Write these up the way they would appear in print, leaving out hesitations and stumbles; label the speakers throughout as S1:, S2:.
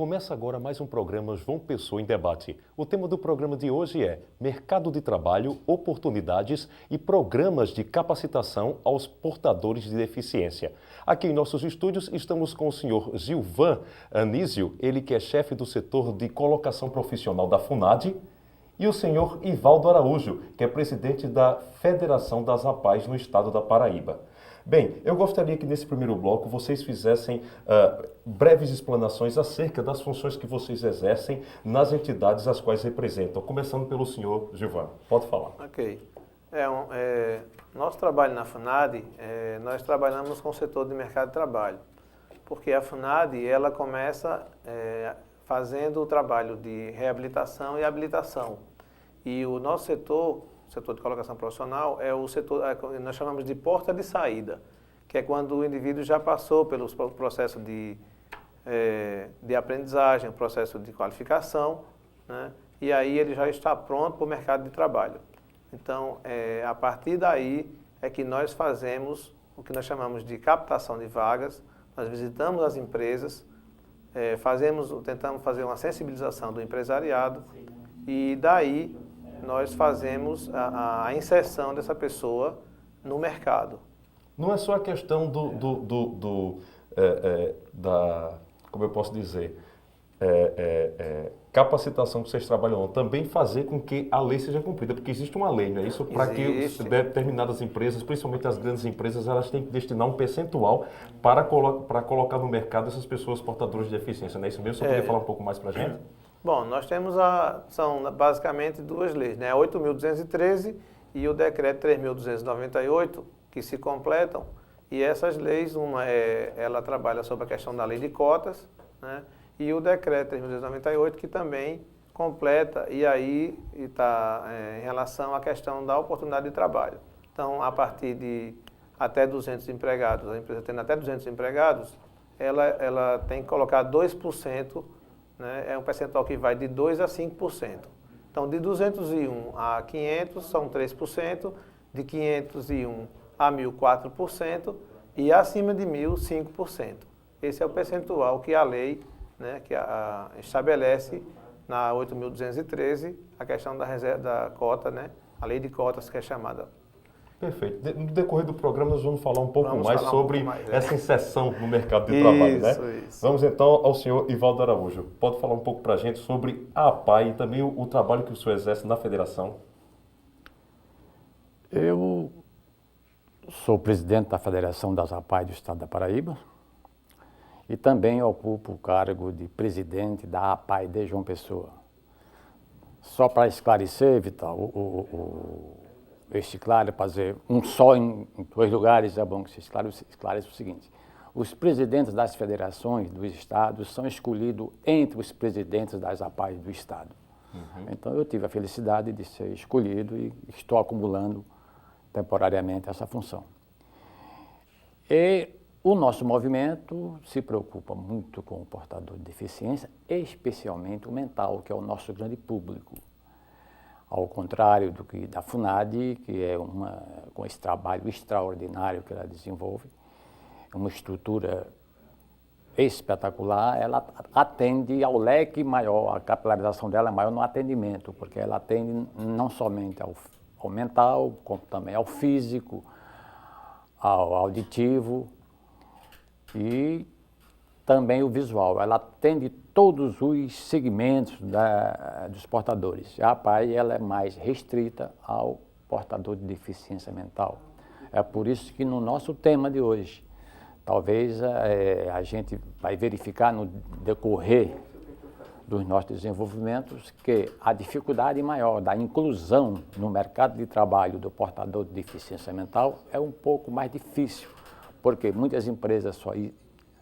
S1: Começa agora mais um programa João Pessoa em Debate. O tema do programa de hoje é Mercado de Trabalho, Oportunidades e Programas de Capacitação aos Portadores de Deficiência. Aqui em nossos estúdios estamos com o senhor Gilvan Anísio, ele que é chefe do setor de colocação profissional da FUNAD, e o senhor Ivaldo Araújo, que é presidente da Federação das APAES no estado da Paraíba. Bem, eu gostaria que nesse primeiro bloco vocês fizessem breves explanações acerca das funções que vocês exercem nas entidades as quais representam, começando pelo senhor Gilvan. Pode falar.
S2: Ok. Nosso trabalho na FUNAD, nós trabalhamos com o setor de mercado de trabalho, porque a FUNAD ela começa fazendo o trabalho de reabilitação e habilitação. E o nosso setor de colocação profissional, é o setor que nós chamamos de porta de saída, que é quando o indivíduo já passou pelo processo de aprendizagem, o processo de qualificação, né? E aí ele já está pronto para o mercado de trabalho. Então, a partir daí é que nós fazemos o que nós chamamos de captação de vagas, nós visitamos as empresas, tentamos fazer uma sensibilização do empresariado e daí nós fazemos a inserção dessa pessoa no mercado.
S1: Não é só a questão como eu posso dizer, capacitação que vocês trabalham, também fazer com que a lei seja cumprida, porque existe uma lei, não é isso? Para que determinadas empresas, principalmente as grandes empresas, elas têm que destinar um percentual para colocar no mercado essas pessoas portadoras de deficiência, não é isso mesmo? Você poderia falar um pouco mais para a gente?
S2: Bom, nós temos são basicamente duas leis, né? A 8.213 e o decreto 3.298, que se completam. E essas leis, ela trabalha sobre a questão da lei de cotas, né? E o decreto 3.298, que também completa, e aí está em relação à questão da oportunidade de trabalho. Então, a partir de até 200 empregados, a empresa tendo até 200 empregados, ela tem que colocar 2%, né? É um percentual que vai de 2% a 5%. Então, de 201 a 500 são 3%, de 501 a 1.000, 4%, e acima de 1.000, 5%. Esse é o percentual que a lei, né, estabelece na 8.213, a questão da cota, né, a lei de cotas que é chamada.
S1: Perfeito. No decorrer do programa nós vamos falar um pouco mais sobre essa inserção no mercado de trabalho, né?
S2: Isso.
S1: Vamos então ao senhor Ivaldo Araújo. Pode falar um pouco para a gente sobre a APAE e também o trabalho que o senhor exerce na federação?
S3: Eu sou presidente da Federação das APAES do estado da Paraíba e também ocupo o cargo de presidente da APAE de João Pessoa. Só para esclarecer, Vital, claro, fazer um só em dois lugares, é bom que se esclareça o seguinte: os presidentes das federações dos estados são escolhidos entre os presidentes das APAES do estado. Então eu tive a felicidade de ser escolhido e estou acumulando temporariamente essa função. E o nosso movimento se preocupa muito com o portador de deficiência, especialmente o mental, que é o nosso grande público. Ao contrário da FUNAD, que é com esse trabalho extraordinário que ela desenvolve, uma estrutura espetacular, ela atende ao leque maior, a capilarização dela é maior no atendimento, porque ela atende não somente ao mental, como também ao físico, ao auditivo e também o visual. Ela atende todos os segmentos dos portadores. A APAE ela é mais restrita ao portador de deficiência mental. É por isso que no nosso tema de hoje, talvez a gente vai verificar no decorrer dos nossos desenvolvimentos que a dificuldade maior da inclusão no mercado de trabalho do portador de deficiência mental é um pouco mais difícil, porque muitas empresas só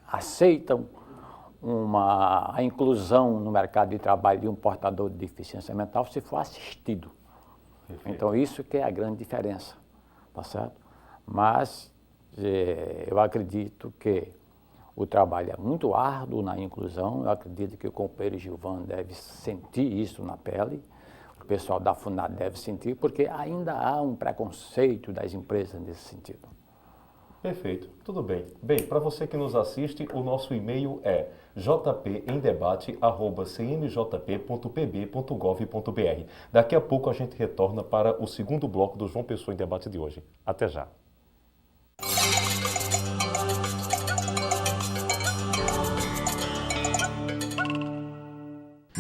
S3: aceitam a inclusão no mercado de trabalho de um portador de deficiência mental se for assistido. Perfeito. Então, isso que é a grande diferença, tá certo? Mas eu acredito que o trabalho é muito árduo na inclusão, eu acredito que o companheiro Gilvan deve sentir isso na pele, o pessoal da FUNAD deve sentir, porque ainda há um preconceito das empresas nesse sentido.
S1: Perfeito, tudo bem. Bem, para você que nos assiste, o nosso e-mail é jpemdebate@cmjp.pb.gov.br. Daqui a pouco a gente retorna para o segundo bloco do João Pessoa em Debate de hoje. Até já.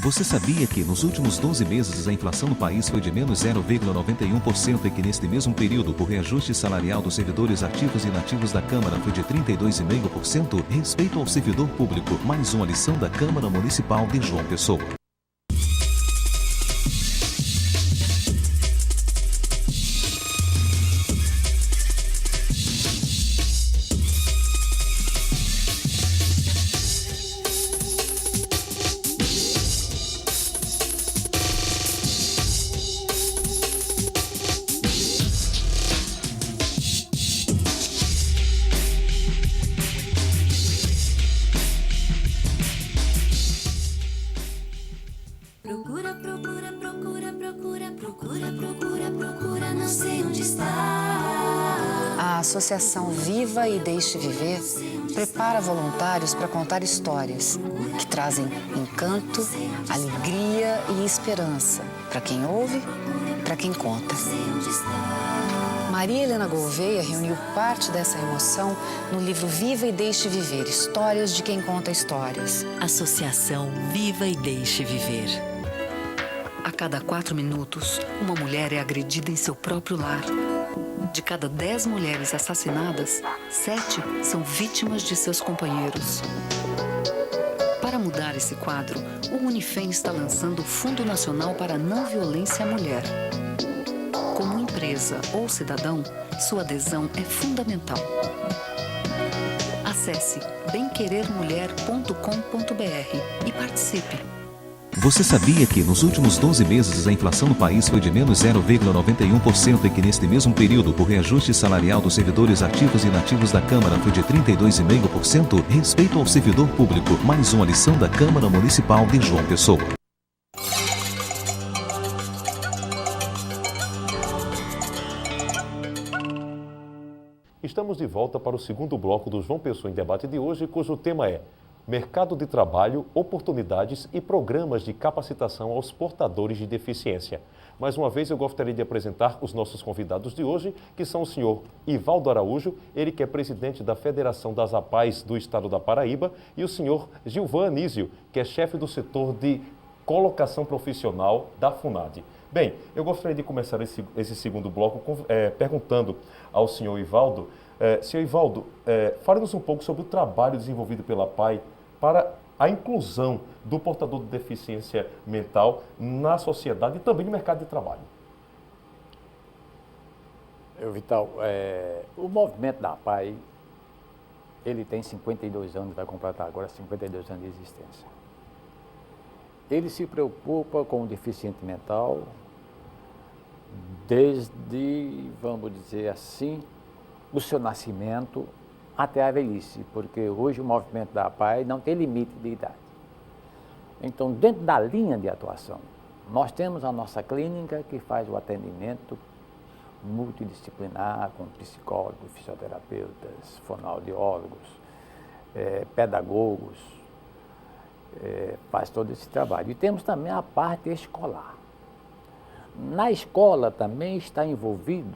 S4: Você sabia que nos últimos 12 meses a inflação no país foi de menos 0,91% e que neste mesmo período o reajuste salarial dos servidores ativos e inativos da Câmara foi de 32,5%? Respeito ao servidor público, mais uma lição da Câmara Municipal de João Pessoa.
S5: Não sei onde está. A Associação Viva e Deixe Viver prepara voluntários para contar histórias que trazem encanto, alegria e esperança para quem ouve e para quem conta. Maria Helena Gouveia reuniu parte dessa emoção no livro Viva e Deixe Viver, Histórias de Quem Conta Histórias.
S6: Associação Viva e Deixe Viver. A cada 4 minutos, uma mulher é agredida em seu próprio lar. De cada 10 mulheres assassinadas, 7 são vítimas de seus companheiros. Para mudar esse quadro, o Unifem está lançando o Fundo Nacional para a Não Violência à Mulher. Como empresa ou cidadão, sua adesão é fundamental. Acesse bemquerermulher.com.br e participe.
S4: Você sabia que nos últimos 12 meses a inflação no país foi de menos 0,91% e que neste mesmo período o reajuste salarial dos servidores ativos e inativos da Câmara foi de 32,5%? Respeito ao servidor público, mais uma lição da Câmara Municipal de João Pessoa.
S1: Estamos de volta para o segundo bloco do João Pessoa em Debate de hoje, cujo tema é Mercado de trabalho, oportunidades e programas de capacitação aos portadores de deficiência. Mais uma vez eu gostaria de apresentar os nossos convidados de hoje, que são o senhor Ivaldo Araújo, ele que é presidente da Federação das APAES do Estado da Paraíba, e o senhor Gilvan Anísio, que é chefe do setor de colocação profissional da FUNAD. Bem, eu gostaria de começar esse segundo bloco perguntando ao senhor Ivaldo. Senhor Ivaldo, fale-nos um pouco sobre o trabalho desenvolvido pela APAE para a inclusão do portador de deficiência mental na sociedade e também no mercado de trabalho.
S3: Vital, o movimento da APAE, ele tem 52 anos, vai completar agora 52 anos de existência. Ele se preocupa com o deficiente mental desde, vamos dizer assim, o seu nascimento até a velhice, porque hoje o movimento da APAE não tem limite de idade. Então, dentro da linha de atuação, nós temos a nossa clínica que faz o atendimento multidisciplinar com psicólogos, fisioterapeutas, fonoaudiólogos, pedagogos, faz todo esse trabalho. E temos também a parte escolar. Na escola também está envolvido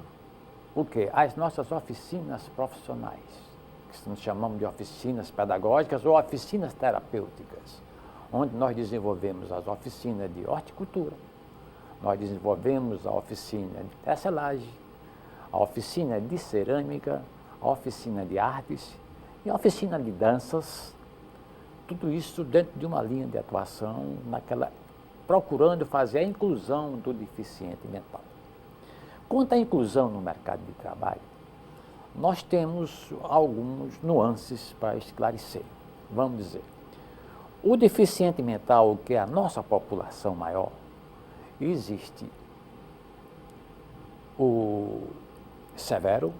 S3: o quê? As nossas oficinas profissionais, que nós chamamos de oficinas pedagógicas ou oficinas terapêuticas, onde nós desenvolvemos as oficinas de horticultura, nós desenvolvemos a oficina de tecelagem, a oficina de cerâmica, a oficina de artes e a oficina de danças, tudo isso dentro de uma linha de atuação, procurando fazer a inclusão do deficiente mental. Quanto à inclusão no mercado de trabalho, nós temos alguns nuances para esclarecer. Vamos dizer, o deficiente mental, que é a nossa população maior, existe o severo,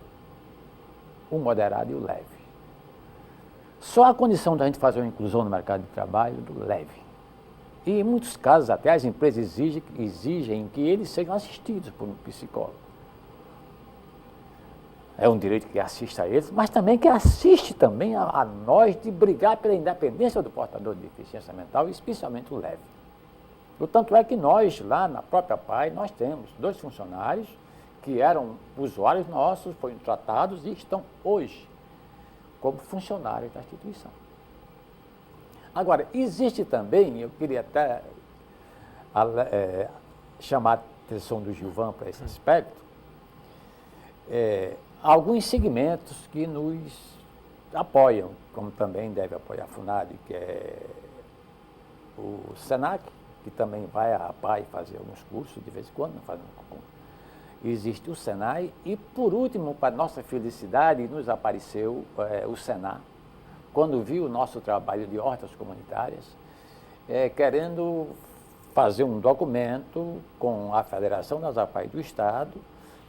S3: o moderado e o leve. Só a condição da gente fazer uma inclusão no mercado de trabalho do leve. E em muitos casos, até as empresas exigem que eles sejam assistidos por um psicólogo. é um direito que assiste a eles, mas também que assiste também a nós de brigar pela independência do portador de deficiência mental, especialmente o leve. O tanto é que nós, lá na própria PAI, nós temos 2 funcionários que eram usuários nossos, foram tratados e estão hoje como funcionários da instituição. Agora, existe também, eu queria até chamar a atenção do Gilvan para esse aspecto, alguns segmentos que nos apoiam, como também deve apoiar a FUNAD, que é o SENAC, que também vai à PAI fazer alguns cursos de vez em quando, fazendo concurso. Existe o SENAI e, por último, para nossa felicidade, nos apareceu o SENAR, quando viu o nosso trabalho de hortas comunitárias, querendo fazer um documento com a Federação das APAI do Estado,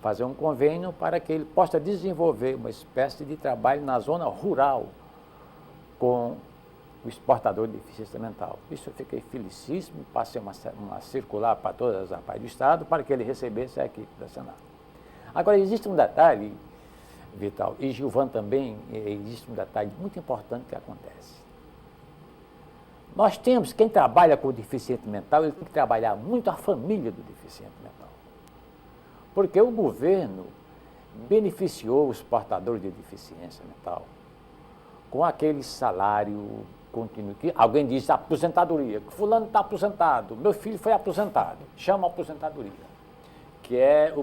S3: fazer um convênio para que ele possa desenvolver uma espécie de trabalho na zona rural com o exportador de deficiência mental. Isso eu fiquei felicíssimo, passei uma circular para todas as APAI do Estado para que ele recebesse a equipe da Senado. Agora, existe um detalhe, Vital, e Gilvan também, existe um detalhe muito importante que acontece. Nós temos, quem trabalha com o deficiente mental, ele tem que trabalhar muito a família do deficiente mental. Porque o governo beneficiou os portadores de deficiência mental com aquele salário contínuo. Que alguém diz aposentadoria, que fulano está aposentado, meu filho foi aposentado, chama aposentadoria, que é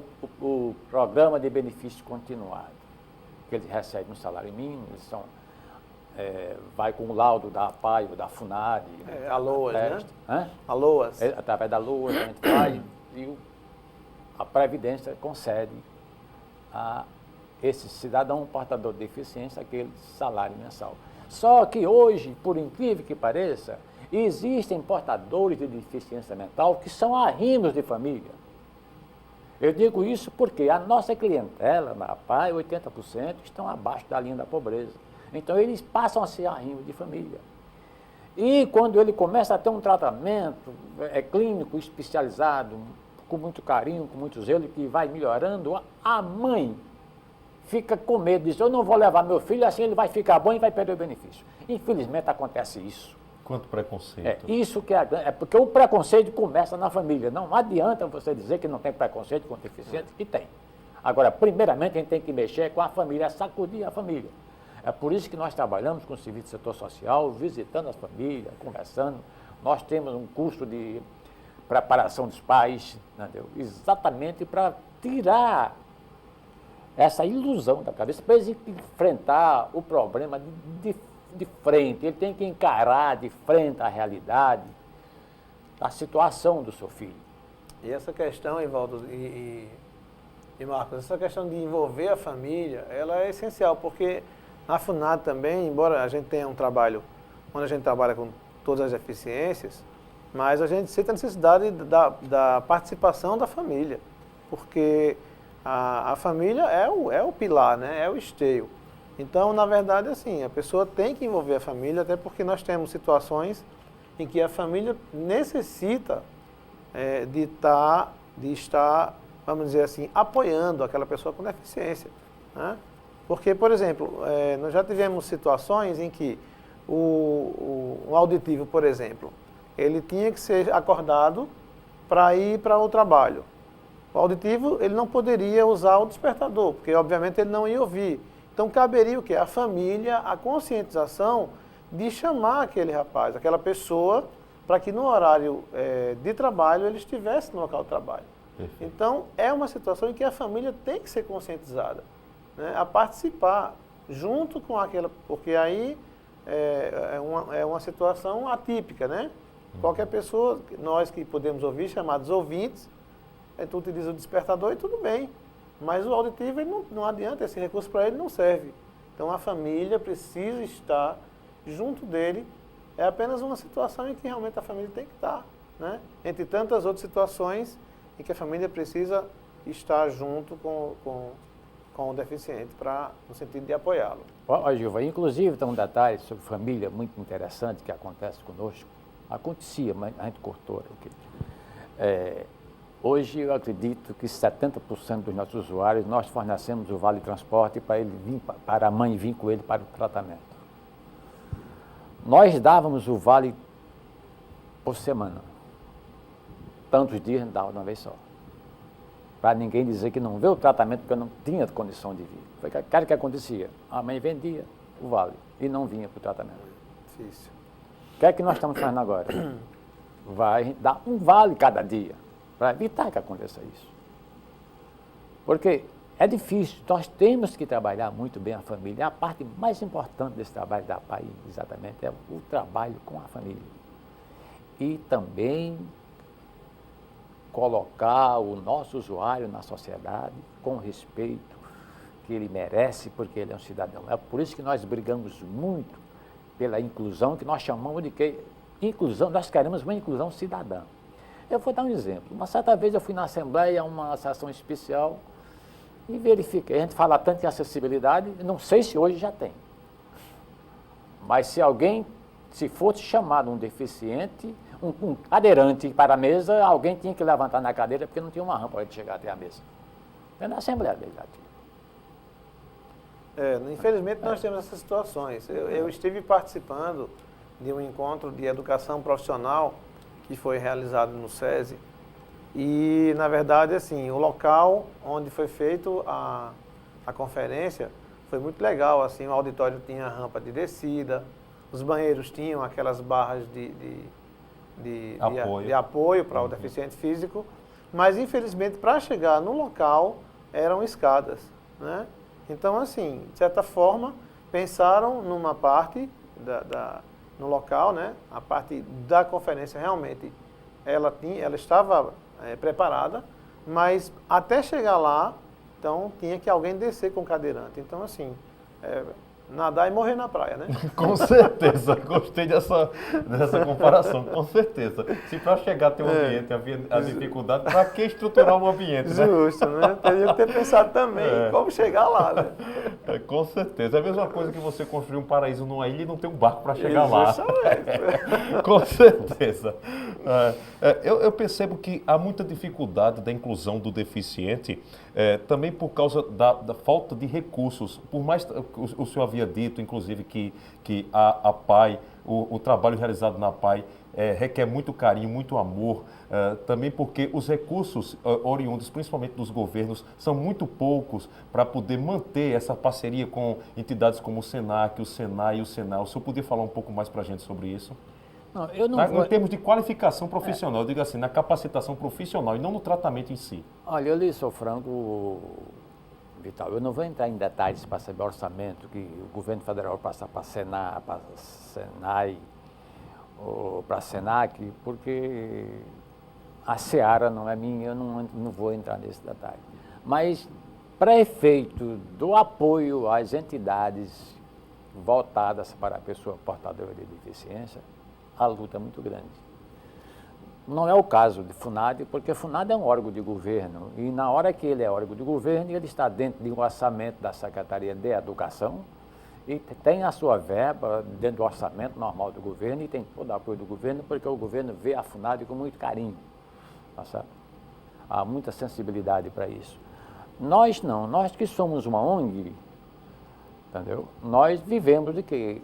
S3: o programa de benefício continuado, que eles recebem um salário mínimo, eles são, vai com o laudo da APAI ou da FUNAD.
S2: A LOAS, né?
S3: Hã?
S2: A LOAS.
S3: Através da LOAS, a gente vai e a Previdência concede a esse cidadão portador de deficiência aquele salário mensal. Só que hoje, por incrível que pareça, existem portadores de deficiência mental que são arrimos de família. Eu digo isso porque a nossa clientela na APAI, 80%, estão abaixo da linha da pobreza. Então, eles passam a ser arrimos de família. E quando ele começa a ter um tratamento clínico especializado, com muito carinho, com muito zelo, que vai melhorando, a mãe fica com medo, diz, eu não vou levar meu filho, assim ele vai ficar bom e vai perder o benefício. Infelizmente acontece isso.
S1: Quanto preconceito.
S3: Isso que é porque o preconceito começa na família. Não adianta você dizer que não tem preconceito com o deficiente, que tem. Agora, primeiramente, a gente tem que mexer com a família, sacudir a família. É por isso que nós trabalhamos com o serviço de setor social, visitando as famílias, conversando. Nós temos um curso de preparação dos pais, entendeu? Exatamente para tirar essa ilusão da cabeça, para eles enfrentar o problema de frente. Ele tem que encarar de frente a realidade, a situação do seu filho.
S2: E essa questão, Evaldo e Marcos, essa questão de envolver a família, ela é essencial, porque na FUNAD também, embora a gente tenha um trabalho onde a gente trabalha com todas as deficiências, mas a gente sente a necessidade da participação da família, porque a família é o pilar, né? É o esteio. Então, na verdade, assim, a pessoa tem que envolver a família, até porque nós temos situações em que a família necessita de estar, vamos dizer assim, apoiando aquela pessoa com deficiência, né? Porque, por exemplo, nós já tivemos situações em que o auditivo, por exemplo, ele tinha que ser acordado para ir para o trabalho. O auditivo, ele não poderia usar o despertador, porque, obviamente, ele não ia ouvir. Então, caberia o quê? A família, a conscientização de chamar aquele rapaz, aquela pessoa, para que no horário de trabalho ele estivesse no local de trabalho. Perfeito. Então, é uma situação em que a família tem que ser conscientizada, né, a participar junto com aquela... Porque aí é uma situação atípica, né? Qualquer pessoa, nós que podemos ouvir, chamados ouvintes, tu utiliza o despertador e tudo bem. Mas o auditivo, ele não adianta, esse recurso para ele não serve. Então a família precisa estar junto dele. É apenas uma situação em que realmente a família tem que estar, né? Entre tantas outras situações em que a família precisa estar junto com o deficiente, no sentido de apoiá-lo.
S3: Ó, Gilva, inclusive tem um detalhe sobre família muito interessante que acontece conosco. Acontecia, mas a gente cortou aqui. Hoje eu acredito que 70% dos nossos usuários nós fornecemos o Vale Transporte para ele vir, para a mãe vir com ele para o tratamento. Nós dávamos o Vale por semana. Tantos dias não dava de uma vez só. Para ninguém dizer que não veio o tratamento porque eu não tinha condição de vir. Foi o que acontecia. A mãe vendia o Vale e não vinha para o tratamento.
S2: Difícil.
S3: O que é que nós estamos fazendo agora? Vai dar um vale cada dia, para evitar que aconteça isso. Porque é difícil, nós temos que trabalhar muito bem a família. A parte mais importante desse trabalho da PAI, exatamente, é o trabalho com a família. E também colocar o nosso usuário na sociedade com o respeito que ele merece, porque ele é um cidadão. É por isso que nós brigamos muito pela inclusão, que nós chamamos de que inclusão, nós queremos uma inclusão cidadã. Eu vou dar um exemplo. Uma certa vez eu fui na Assembleia, uma sessão especial, e verifiquei. A gente fala tanto em acessibilidade, não sei se hoje já tem. Mas se alguém, se fosse chamado um deficiente, um cadeirante para a mesa, alguém tinha que levantar na cadeira, porque não tinha uma rampa para ele chegar até a mesa. É na Assembleia Legislativa.
S2: Infelizmente nós temos essas situações. Eu estive participando de um encontro de educação profissional que foi realizado no SESI e, na verdade, assim, o local onde foi feito a conferência foi muito legal. Assim, o auditório tinha rampa de descida, os banheiros tinham aquelas barras de apoio para o deficiente físico, mas, infelizmente, para chegar no local eram escadas, né? Então, assim, de certa forma, pensaram numa parte no local, né? A parte da conferência realmente ela estava preparada, mas até chegar lá, então tinha que alguém descer com o cadeirante. Então, assim, nadar e morrer na praia, né?
S1: Com certeza, gostei dessa comparação, com certeza. Se para chegar até o ambiente havia a dificuldade, para que estruturar um ambiente, né?
S2: Justo, né? Teria que ter pensado também como chegar lá, né?
S1: Com certeza. É a mesma coisa que você construir um paraíso numa ilha e não ter um barco para chegar lá. Com certeza. Eu percebo que há muita dificuldade da inclusão do deficiente, também por causa da falta de recursos. Por mais o senhor havia dito, inclusive, que a PAI, o trabalho realizado na PAI requer muito carinho, muito amor, também porque os recursos oriundos, principalmente dos governos, são muito poucos para poder manter essa parceria com entidades como o SENAC, o SENAI e o SENAL. O senhor podia falar um pouco mais para a gente sobre isso?
S3: Não, eu não vou...
S1: Em termos de qualificação profissional, eu digo assim, na capacitação profissional e não no tratamento em si.
S3: Olha, eu lhe sou franco, Vital, eu não vou entrar em detalhes para saber orçamento que o governo federal passa para a SENAI ou para a SENAC, porque a seara não é minha, eu não vou entrar nesse detalhe. Mas, para efeito do apoio às entidades voltadas para a pessoa portadora de deficiência, a luta é muito grande. Não é o caso de FUNAD, porque FUNAD é um órgão de governo, e na hora que ele é órgão de governo, ele está dentro de um orçamento da Secretaria de Educação, e tem a sua verba dentro do orçamento normal do governo, e tem todo o apoio do governo, porque o governo vê a FUNAD com muito carinho, tá certo? Há muita sensibilidade para isso. Nós não, nós que somos uma ONG, entendeu? Nós vivemos de que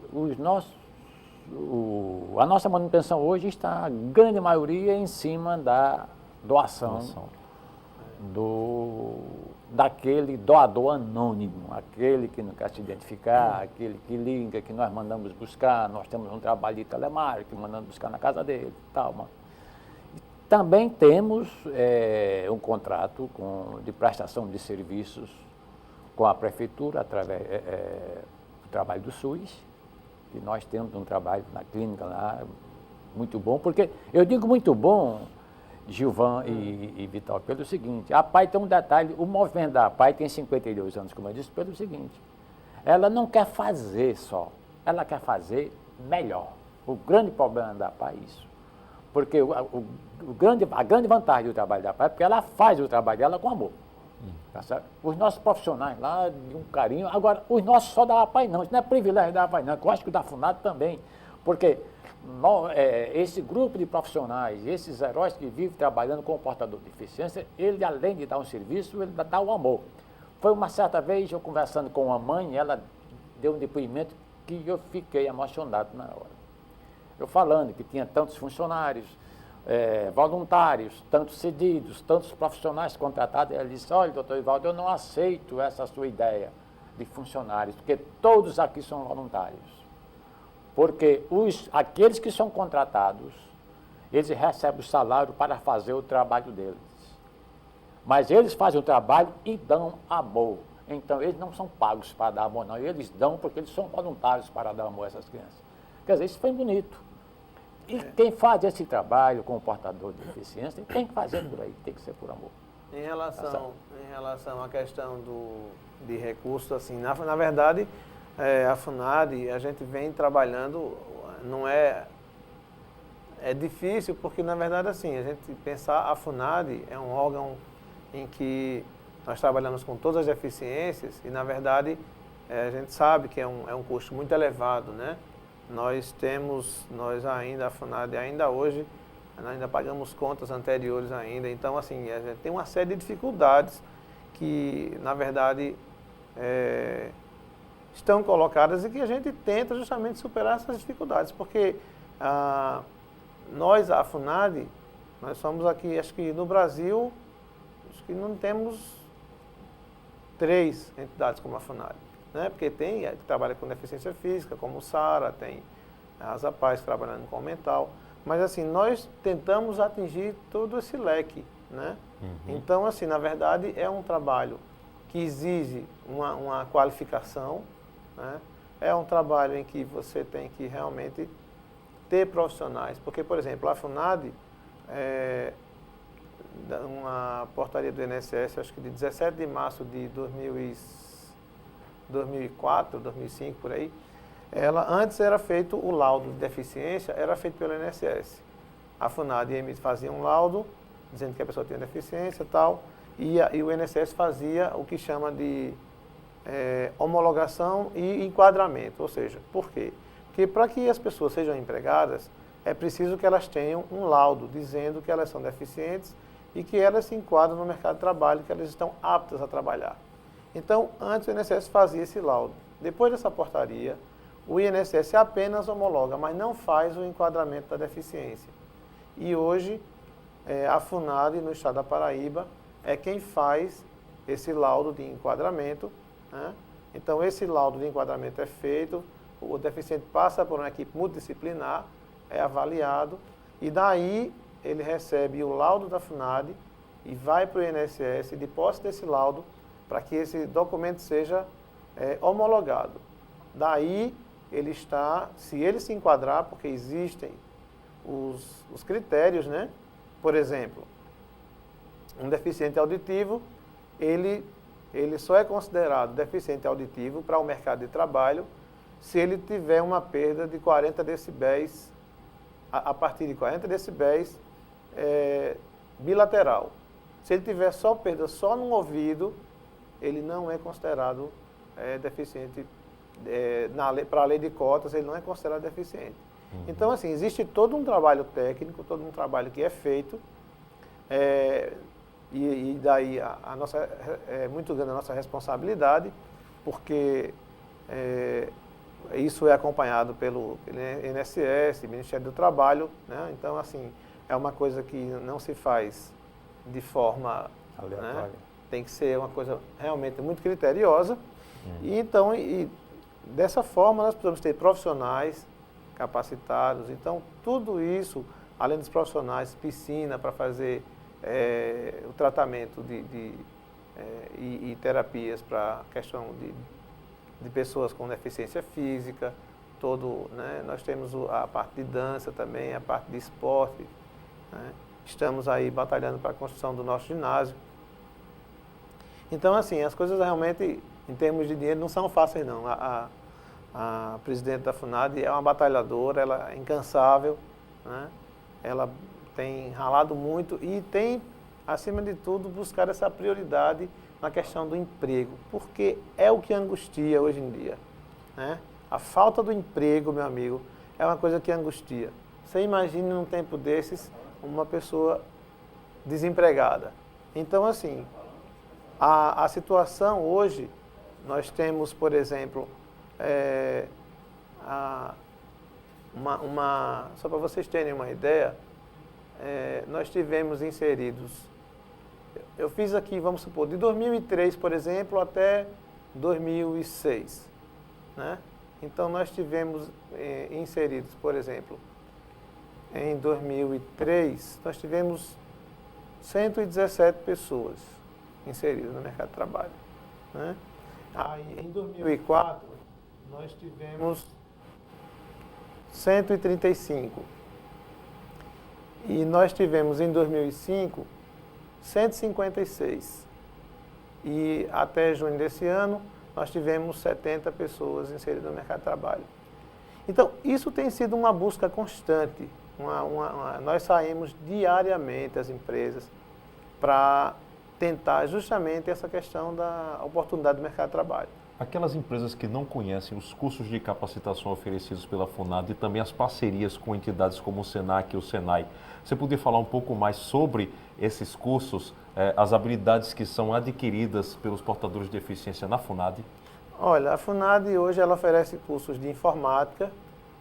S3: a nossa manutenção hoje está, a grande maioria, em cima da doação daquele doador anônimo, aquele que não quer se identificar, aquele que liga, que nós mandamos buscar, nós temos um trabalho de telemarketing, mandando buscar na casa dele, tal. Também temos um contrato de prestação de serviços com a prefeitura, através do trabalho do SUS, e nós temos um trabalho na clínica lá muito bom, porque eu digo muito bom, Gilvan e Vital, pelo seguinte, a PAI tem um detalhe, o movimento da PAI tem 52 anos, como eu disse, pelo seguinte, ela não quer fazer só, ela quer fazer melhor. O grande problema da PAI é isso, porque a grande vantagem do trabalho da PAI é porque ela faz o trabalho dela com amor. Tá certo? Os nossos profissionais lá, de um carinho, agora, os nossos só da PAI não, isso não é privilégio da PAI não, eu acho que o da FUNAD também, porque esse grupo de profissionais, esses heróis que vivem trabalhando com o portador de deficiência, ele, além de dar um serviço, ele dá o amor. Foi uma certa vez, eu conversando com uma mãe, ela deu um depoimento que eu fiquei emocionado na hora. Eu falando que tinha tantos funcionários, voluntários, tantos cedidos, tantos profissionais contratados, ela disse, olha, doutor Ivaldo, eu não aceito essa sua ideia de funcionários, porque todos aqui são voluntários. Porque aqueles que são contratados, eles recebem o salário para fazer o trabalho deles. Mas eles fazem o trabalho e dão amor. Então, eles não são pagos para dar amor, não. Eles dão porque eles são voluntários para dar amor a essas crianças. Quer dizer, isso foi bonito. E quem faz esse trabalho com o portador de deficiência, tem que fazer por aí, tem que ser por amor.
S2: Em relação à questão de recursos, assim, na verdade, a FUNAD, a gente vem trabalhando, é difícil porque, na verdade, assim, a gente pensar, a FUNAD é um órgão em que nós trabalhamos com todas as deficiências e, na verdade, a gente sabe que é um custo muito elevado, né? Nós ainda, a FUNAD, ainda hoje, ainda pagamos contas anteriores ainda, então, assim, a gente tem uma série de dificuldades que, na verdade, estão colocadas e que a gente tenta justamente superar essas dificuldades, porque nós, a FUNAD, nós somos aqui, acho que no Brasil, acho que não temos 3 entidades como a FUNAD, né? Porque tem que trabalha com deficiência física, como o SARA, tem a Asa Paz trabalhando com o mental, mas assim, nós tentamos atingir todo esse leque, né? Então, assim, na verdade, é um trabalho que exige uma qualificação, né? É um trabalho em que você tem que realmente ter profissionais, porque, por exemplo, a FUNAD, uma portaria do INSS, acho que de 17 de março de 2004, 2005, por aí, antes era feito o laudo de deficiência, era feito pelo INSS. A FUNAD fazia um laudo, dizendo que a pessoa tinha deficiência e tal, e o INSS fazia o que chama de homologação e enquadramento, ou seja, por quê? Porque para que as pessoas sejam empregadas, é preciso que elas tenham um laudo dizendo que elas são deficientes e que elas se enquadram no mercado de trabalho, que elas estão aptas a trabalhar. Então, antes o INSS fazia esse laudo. Depois dessa portaria, o INSS apenas homologa, mas não faz o enquadramento da deficiência. E hoje, a FUNAD, no estado da Paraíba, é quem faz esse laudo de enquadramento, né? Então, esse laudo de enquadramento é feito, o deficiente passa por uma equipe multidisciplinar, é avaliado, e daí ele recebe o laudo da FUNAD e vai para o INSS de posse desse laudo para que esse documento seja homologado. Daí ele se ele se enquadrar, porque existem os critérios, né? Por exemplo, um deficiente auditivo, ele só é considerado deficiente auditivo para o mercado de trabalho se ele tiver uma perda de 40 decibéis, a partir de 40 decibéis bilateral. Se ele tiver perda só no ouvido, ele não é considerado deficiente, para a lei de cotas, ele não é considerado deficiente. Então, assim, existe todo um trabalho técnico, todo um trabalho que é feito, e daí é muito grande a nossa responsabilidade, porque isso é acompanhado pelo INSS, Ministério do Trabalho, né? Então, assim, é uma coisa que não se faz de forma aleatória, né? Tem que ser uma coisa realmente muito criteriosa. E então, dessa forma, nós precisamos ter profissionais capacitados. Então, tudo isso, além dos profissionais, piscina para fazer o tratamento e terapias para a questão de pessoas com deficiência física, né? Nós temos a parte de dança também, a parte de esporte, né? Estamos aí batalhando para a construção do nosso ginásio. Então, assim, as coisas realmente, em termos de dinheiro, não são fáceis, não. A presidente da FUNAD é uma batalhadora, ela é incansável, né? Ela tem ralado muito e tem, acima de tudo, buscar essa prioridade na questão do emprego, porque é o que angustia hoje em dia, né? A falta do emprego, meu amigo, é uma coisa que angustia. Você imagine num tempo desses uma pessoa desempregada. Então, assim, a situação hoje, nós temos, por exemplo, só para vocês terem uma ideia, nós tivemos inseridos, eu fiz aqui, vamos supor, de 2003, por exemplo, até 2006, né? Então, nós tivemos inseridos, por exemplo, em 2003, nós tivemos 117 pessoas inseridas no mercado de trabalho, né? Aí, em 2004, nós tivemos 135. E nós tivemos, em 2005, 156. E até junho desse ano, nós tivemos 70 pessoas inseridas no mercado de trabalho. Então, isso tem sido uma busca constante. Nós saímos diariamente às empresas para tentar justamente essa questão da oportunidade do mercado de trabalho.
S1: Aquelas empresas que não conhecem os cursos de capacitação oferecidos pela FUNAD e também as parcerias com entidades como o SENAC e o SENAI, você poderia falar um pouco mais sobre esses cursos, as habilidades que são adquiridas pelos portadores de deficiência na FUNAD?
S2: Olha, a FUNAD hoje ela oferece cursos de informática,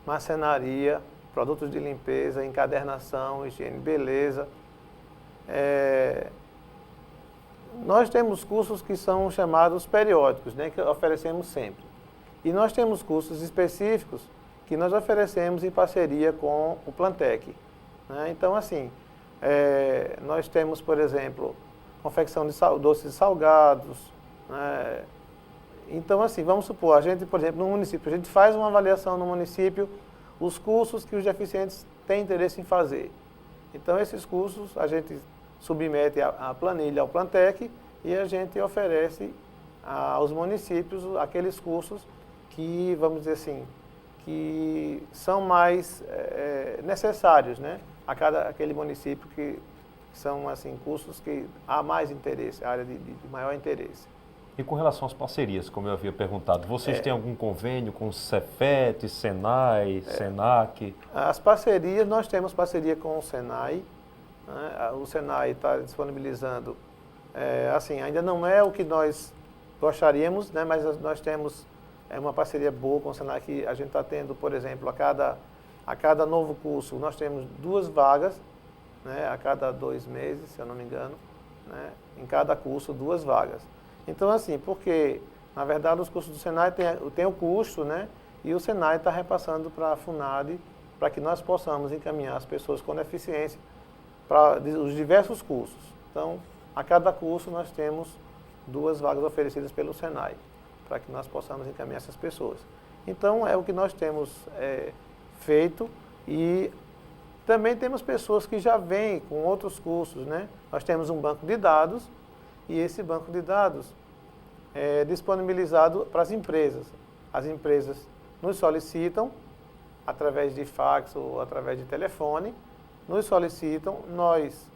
S2: marcenaria, produtos de limpeza, encadernação, higiene e beleza. Nós temos cursos que são chamados periódicos, né, que oferecemos sempre. E nós temos cursos específicos que nós oferecemos em parceria com o Plantec, né? Então, assim, nós temos, por exemplo, confecção de doces salgados, né? Então, assim, vamos supor, a gente, por exemplo, no município, a gente faz uma avaliação no município, os cursos que os deficientes têm interesse em fazer. Então, esses cursos a gente submete a planilha ao Plantec e a gente oferece aos municípios aqueles cursos que, vamos dizer assim, que são mais necessários, né? Aquele município que são, assim, cursos que há mais interesse, área de maior interesse.
S1: E com relação às parcerias, como eu havia perguntado, vocês têm algum convênio com o Cefet, Senai, Senac?
S2: As parcerias, nós temos parceria com o Senai, né? O Senai está disponibilizando, assim, ainda não é o que nós gostaríamos, né? Mas nós temos uma parceria boa com o Senai, que a gente está tendo, por exemplo, a cada novo curso, nós temos 2 vagas, né? A cada 2 meses, se eu não me engano, né? Em cada curso, 2 vagas. Então, assim, porque, na verdade, os cursos do Senai têm o custo, né? E o Senai está repassando para a FUNAD para que nós possamos encaminhar as pessoas com deficiência para os diversos cursos. Então, a cada curso nós temos 2 vagas oferecidas pelo Senai, para que nós possamos encaminhar essas pessoas. Então, é o que nós temos feito e também temos pessoas que já vêm com outros cursos, né? Nós temos um banco de dados e esse banco de dados é disponibilizado para as empresas. As empresas nos solicitam, através de fax ou através de telefone, nos solicitam, nós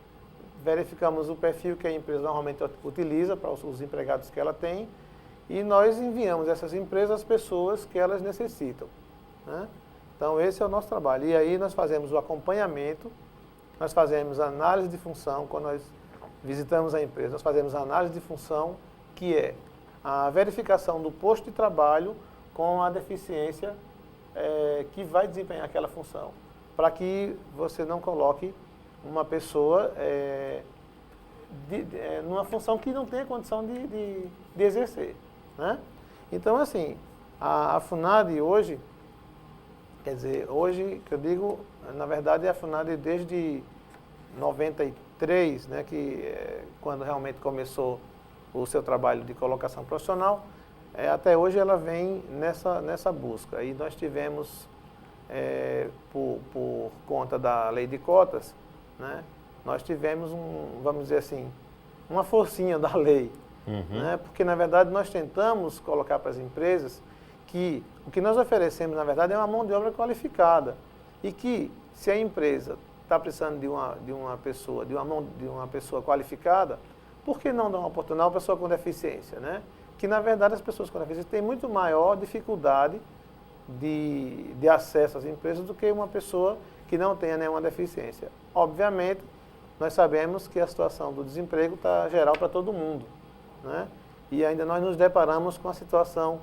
S2: verificamos o perfil que a empresa normalmente utiliza para os empregados que ela tem e nós enviamos essas empresas as pessoas que elas necessitam, né? Então, esse é o nosso trabalho. E aí nós fazemos o acompanhamento, nós fazemos a análise de função, quando nós visitamos a empresa, nós fazemos a análise de função, que é a verificação do posto de trabalho com a deficiência que vai desempenhar aquela função, para que você não coloque uma pessoa numa função que não tenha condição de exercer, né? Então, assim, a FUNAD hoje, quer dizer, hoje, que eu digo, na verdade, a FUNAD desde 93, né, que quando realmente começou o seu trabalho de colocação profissional, até hoje ela vem nessa busca. E nós tivemos, por conta da lei de cotas, né, nós tivemos, vamos dizer assim, uma forcinha da lei, né, porque, na verdade, nós tentamos colocar para as empresas que o que nós oferecemos, na verdade, é uma mão de obra qualificada e que, se a empresa está precisando de uma pessoa qualificada, por que não dar uma oportunidade a uma pessoa com deficiência, né? Que, na verdade, as pessoas com deficiência têm muito maior dificuldade de acesso às empresas do que uma pessoa que não tenha nenhuma deficiência. Obviamente, nós sabemos que a situação do desemprego está geral para todo mundo, né? E ainda nós nos deparamos com a situação,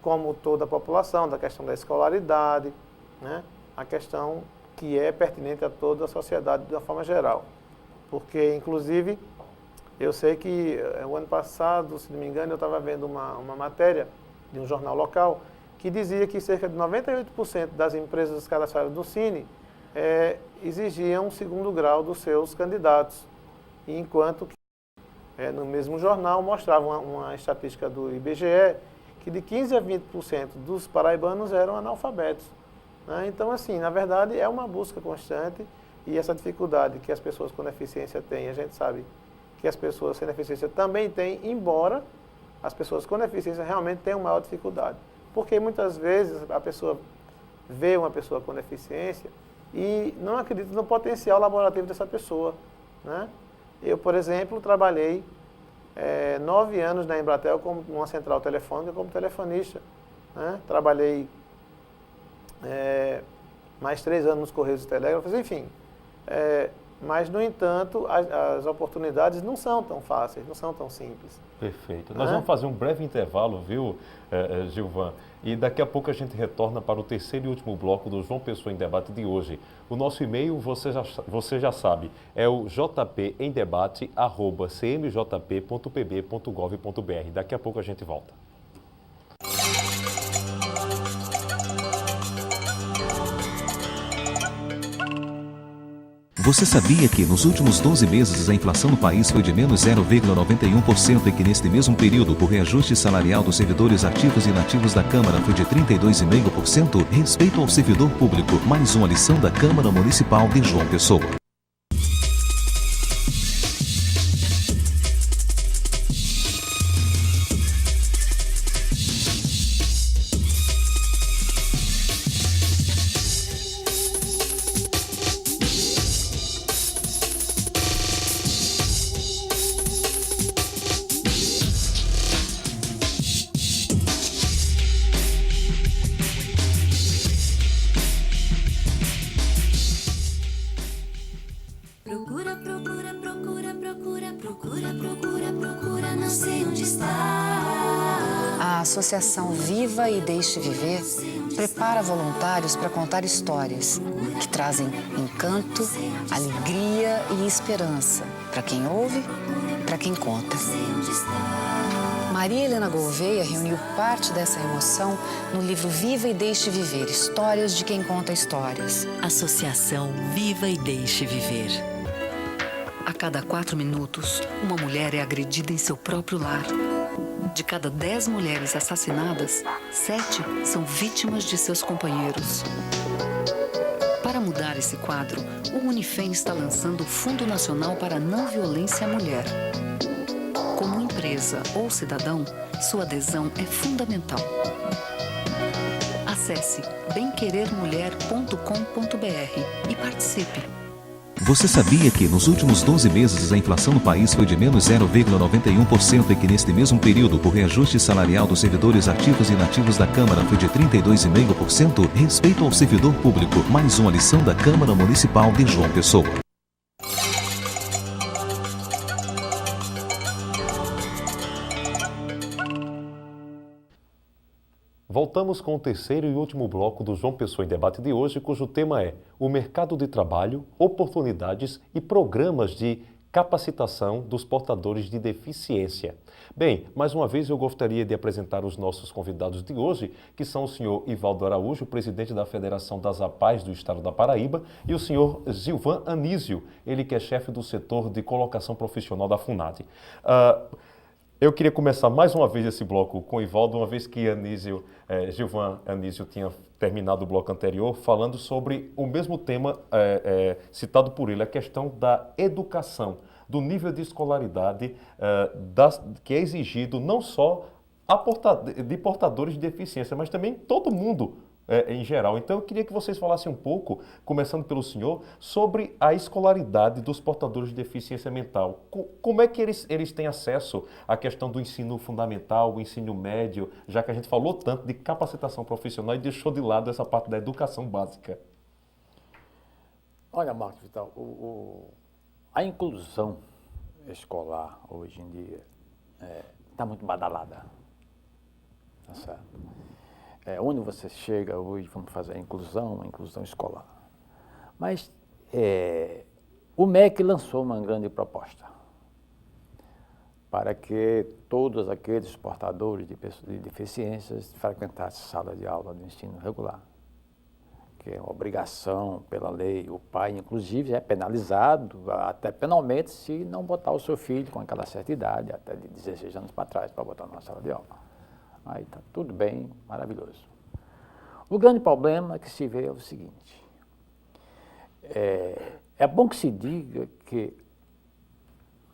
S2: como toda a população, da questão da escolaridade, né? A questão que é pertinente a toda a sociedade de uma forma geral. Porque, inclusive, eu sei que o ano passado, se não me engano, eu estava vendo uma matéria de um jornal local que dizia que cerca de 98% das empresas cadastradas do Cine exigiam um segundo grau dos seus candidatos, enquanto que no mesmo jornal mostrava uma estatística do IBGE que de 15% a 20% dos paraibanos eram analfabetos, né? Então, assim, na verdade, é uma busca constante e essa dificuldade que as pessoas com deficiência têm, a gente sabe que as pessoas sem deficiência também têm, embora as pessoas com deficiência realmente tenham maior dificuldade. Porque muitas vezes a pessoa vê uma pessoa com deficiência e não acredita no potencial laborativo dessa pessoa, né? Eu, por exemplo, trabalhei 9 anos na Embratel como uma central telefônica como telefonista, né? Trabalhei mais 3 anos nos Correios e Telégrafos, enfim. Mas, no entanto, as oportunidades não são tão fáceis, não são tão simples.
S1: Perfeito. Nós vamos fazer um breve intervalo, viu, Gilvan? E daqui a pouco a gente retorna para o terceiro e último bloco do João Pessoa em Debate de hoje. O nosso e-mail, você já sabe, é o jpemdebate@cmjp.pb.gov.br. Daqui a pouco a gente volta.
S4: Você sabia que nos últimos 12 meses a inflação no país foi de menos 0,91% e que neste mesmo período o reajuste salarial dos servidores ativos e inativos da Câmara foi de 32,5%? Respeito ao servidor público, mais uma lição da Câmara Municipal de João Pessoa.
S5: Não sei onde está. A Associação Viva e Deixe Viver prepara voluntários para contar histórias que trazem encanto, alegria e esperança para quem ouve e para quem conta. Maria Helena Gouveia reuniu parte dessa emoção no livro Viva e Deixe Viver, Histórias de quem conta histórias.
S6: Associação Viva e Deixe Viver. A cada 4 minutos, uma mulher é agredida em seu próprio lar. De cada 10 mulheres assassinadas, 7 são vítimas de seus companheiros. Para mudar esse quadro, o Unifem está lançando o Fundo Nacional para a Não Violência à Mulher. Como empresa ou cidadão, sua adesão é fundamental. Acesse bemquerermulher.com.br e participe.
S4: Você sabia que nos últimos 12 meses a inflação no país foi de menos 0,91% e que neste mesmo período o reajuste salarial dos servidores ativos e inativos da Câmara foi de 32,5%? Respeito ao servidor público, mais uma lição da Câmara Municipal de João Pessoa.
S1: Voltamos com o terceiro e último bloco do João Pessoa em Debate de hoje, cujo tema é o mercado de trabalho, oportunidades e programas de capacitação dos portadores de deficiência. Bem, mais uma vez eu gostaria de apresentar os nossos convidados de hoje, que são o senhor Ivaldo Araújo, presidente da Federação das APAES do Estado da Paraíba, e o senhor Gilvan Anísio, ele que é chefe do setor de colocação profissional da FUNAD. Eu queria começar mais uma vez esse bloco com o Ivaldo, uma vez que Gilvan Anísio tinha terminado o bloco anterior, falando sobre o mesmo tema citado por ele, a questão da educação, do nível de escolaridade que é exigido não só de portadores de deficiência, mas também todo mundo em geral. Então, eu queria que vocês falassem um pouco, começando pelo senhor, sobre a escolaridade dos portadores de deficiência mental. Como é que eles têm acesso à questão do ensino fundamental, o ensino médio, já que a gente falou tanto de capacitação profissional e deixou de lado essa parte da educação básica?
S3: Olha, Marcos Vital, a inclusão escolar hoje em dia está muito badalada. Tá certo? Onde você chega hoje, vamos fazer a inclusão escolar. Mas o MEC lançou uma grande proposta para que todos aqueles portadores de deficiências frequentassem sala de aula de ensino regular, que é uma obrigação pela lei. O pai, inclusive, é penalizado, até penalmente, se não botar o seu filho com aquela certa idade, até de 16 anos para trás, para botar numa sala de aula. Aí está tudo bem, maravilhoso. O grande problema que se vê é o seguinte, é bom que se diga que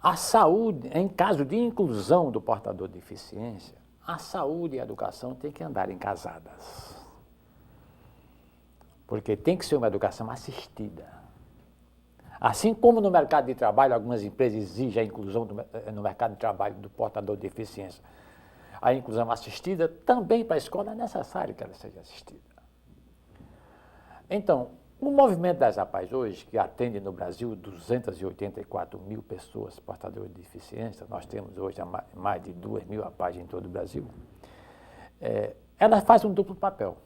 S3: a saúde, em caso de inclusão do portador de deficiência, a saúde e a educação têm que andarem casadas. Porque tem que ser uma educação assistida. Assim como no mercado de trabalho, algumas empresas exigem a inclusão no mercado de trabalho do portador de deficiência, a inclusão assistida, também para a escola é necessário que ela seja assistida. Então, o movimento das APAES hoje, que atende no Brasil 284 mil pessoas portadoras de deficiência, nós temos hoje mais de 2 mil APAES em todo o Brasil, ela faz um duplo papel,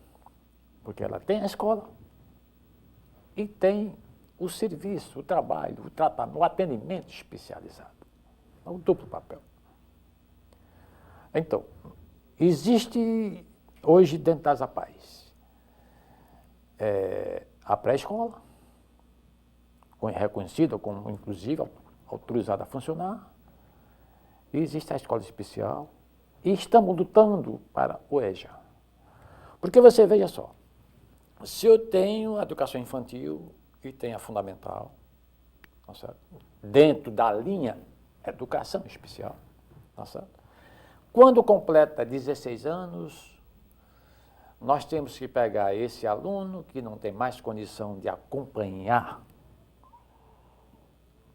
S3: porque ela tem a escola e tem o serviço, o trabalho, o tratamento, o atendimento especializado. É um duplo papel. Então, existe hoje dentro das APAES a pré-escola, reconhecida como, inclusive, autorizada a funcionar, e existe a escola especial, e estamos lutando para o EJA. Porque você veja só, se eu tenho a educação infantil e tenho a fundamental, tá certo? Dentro da linha educação especial, tá certo? Quando completa 16 anos, nós temos que pegar esse aluno que não tem mais condição de acompanhar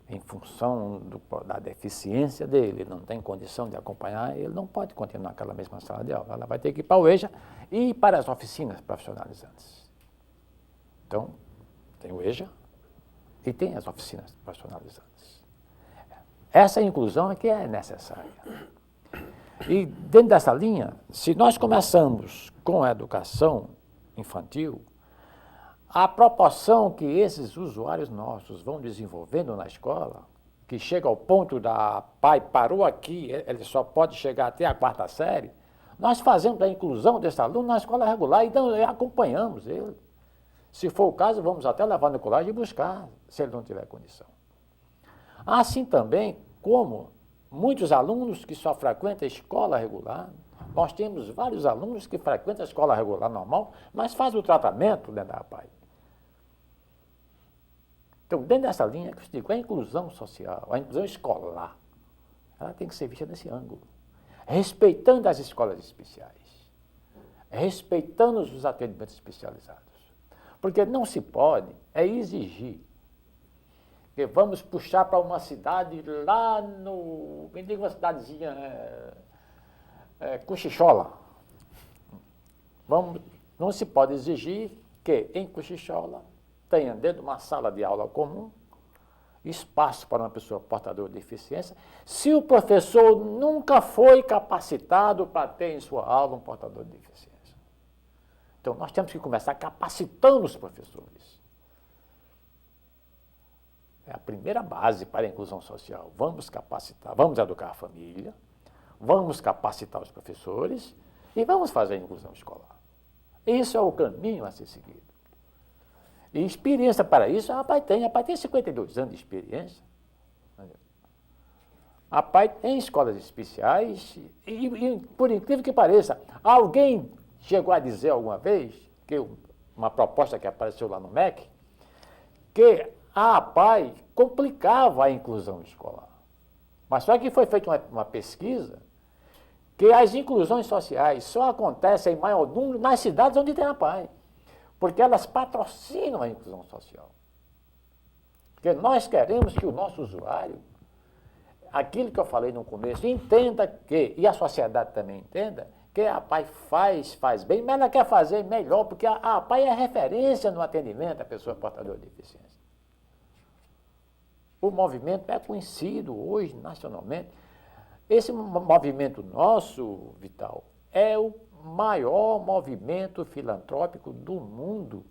S3: em função da deficiência dele, não tem condição de acompanhar, ele não pode continuar naquela mesma sala de aula. Ela vai ter que ir para o EJA e para as oficinas profissionalizantes. Então, tem o EJA e tem as oficinas profissionalizantes. Essa inclusão é que é necessária. E dentro dessa linha, se nós começamos com a educação infantil, a proporção que esses usuários nossos vão desenvolvendo na escola, que chega ao ponto da pai parou aqui, ele só pode chegar até a 4ª série, nós fazemos a inclusão desse aluno na escola regular e acompanhamos ele. Se for o caso, vamos até levar no colégio e buscar, se ele não tiver condição. Assim também como muitos alunos que só frequentam a escola regular, nós temos vários alunos que frequentam a escola regular normal, mas fazem o tratamento dentro da APAE. Então, dentro dessa linha, que eu digo, a inclusão social, a inclusão escolar, ela tem que ser vista nesse ângulo, respeitando as escolas especiais, respeitando os atendimentos especializados. Porque não se pode exigir que vamos puxar para uma cidade lá no... Me diga uma cidadezinha... Cochichola. Não se pode exigir que em Cochichola tenha dentro de uma sala de aula comum espaço para uma pessoa portadora de deficiência, se o professor nunca foi capacitado para ter em sua aula um portador de deficiência. Então, nós temos que começar capacitando os professores. É a primeira base para a inclusão social. Vamos capacitar, vamos educar a família, vamos capacitar os professores e vamos fazer a inclusão escolar. Isso é o caminho a ser seguido. E experiência para isso, a APAE tem 52 anos de experiência. A APAE tem escolas especiais e, por incrível que pareça, alguém chegou a dizer alguma vez, uma proposta que apareceu lá no MEC, que a APAE complicava a inclusão escolar. Mas só que foi feita uma pesquisa que as inclusões sociais só acontecem em maior número nas cidades onde tem APAE. porque elas patrocinam a inclusão social. Porque nós queremos que o nosso usuário, aquilo que eu falei no começo, entenda que, e a sociedade também entenda, que a APAE faz bem, mas ela quer fazer melhor, porque a APAE é referência no atendimento à pessoa portadora de deficiência. O movimento é conhecido hoje nacionalmente. Esse movimento nosso, Vital, é o maior movimento filantrópico do mundo.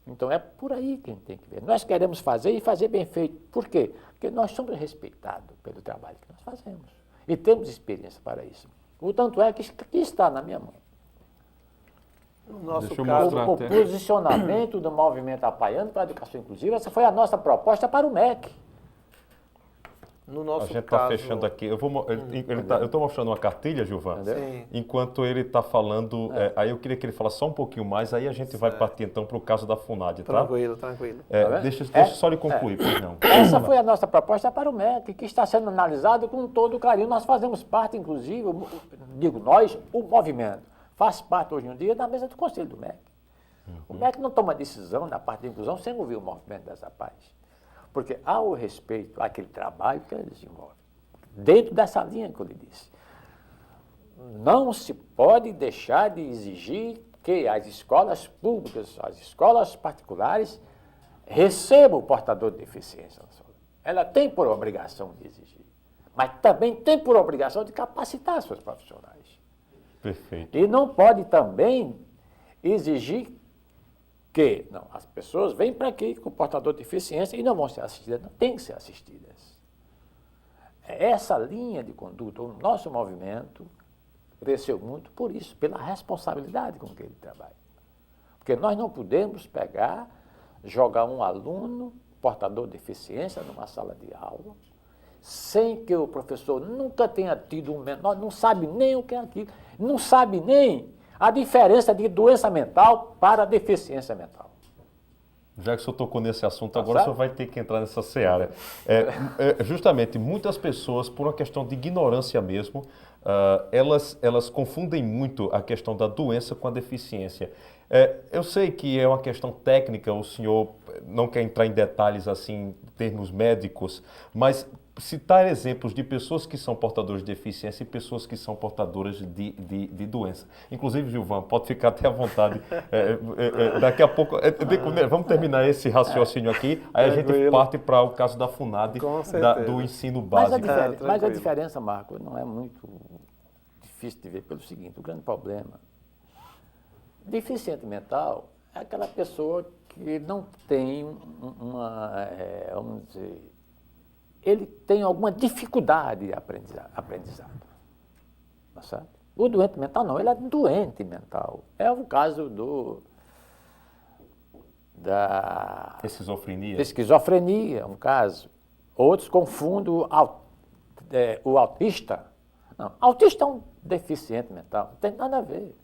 S3: Então é por aí que a gente tem que ver. Nós queremos fazer e fazer bem feito. Por quê? Porque nós somos respeitados pelo trabalho que nós fazemos. E temos experiência para isso. O tanto é que está na minha mão.
S2: No nosso
S1: Deixa eu
S2: caso,
S1: mostrar.
S3: O posicionamento do movimento apaiano para a educação inclusiva, essa foi a nossa proposta para o MEC.
S2: no
S1: A
S2: nosso
S1: gente está
S2: caso,
S1: fechando aqui. Eu estou mostrando uma cartilha, Gilvan,
S2: Sim.
S1: enquanto ele está falando. Aí eu queria que ele falasse só um pouquinho mais, aí a gente vai partir então para o caso da FUNAD, tá?
S2: Tranquilo.
S1: Deixa só ele concluir, pois não.
S3: Essa foi a nossa proposta para o MEC, que está sendo analisado com todo carinho. Nós fazemos parte, inclusive, digo nós, o movimento, faz parte hoje em dia da mesa do Conselho do MEC. O MEC não toma decisão na parte de inclusão sem ouvir o movimento das APAES. Porque há o respeito àquele trabalho que eles desenvolvem. Dentro dessa linha que eu lhe disse. Não se pode deixar de exigir que as escolas públicas, as escolas particulares, recebam o portador de deficiência. Ela tem por obrigação de exigir, mas também tem por obrigação de capacitar seus profissionais.
S1: Perfeito.
S3: E não pode também exigir que as pessoas vêm para aqui com portador de deficiência e não vão ser assistidas, não tem que ser assistidas. É essa linha de conduta, o nosso movimento cresceu muito por isso, pela responsabilidade com que ele trabalha. Porque nós não podemos pegar, jogar um aluno portador de deficiência numa sala de aula, sem que o professor nunca tenha tido um menor, não sabe nem o que é aquilo, não sabe nem a diferença de doença mental para deficiência mental.
S1: Já que o senhor tocou nesse assunto, agora o senhor vai ter que entrar nessa seara. Justamente, muitas pessoas, por uma questão de ignorância mesmo, elas confundem muito a questão da doença com a deficiência. Eu sei que é uma questão técnica, o senhor não quer entrar em detalhes assim, em termos médicos, mas citar exemplos de pessoas que são portadoras de deficiência e pessoas que são portadoras de doença. Inclusive, Gilvan, pode ficar até à vontade. Daqui a pouco, vamos terminar esse raciocínio aqui, aí a gente parte para o caso da FUNAD, do ensino básico.
S3: Mas a diferença, Marco, não é muito difícil de ver pelo seguinte, o grande problema, deficiente mental é aquela pessoa que não tem vamos dizer, ele tem alguma dificuldade de aprendizado. Tá certo? O doente mental não, ele é doente mental. É o caso da esquizofrenia, um caso. Outros confundem o autista. Não, autista é um deficiente mental, não tem nada a ver.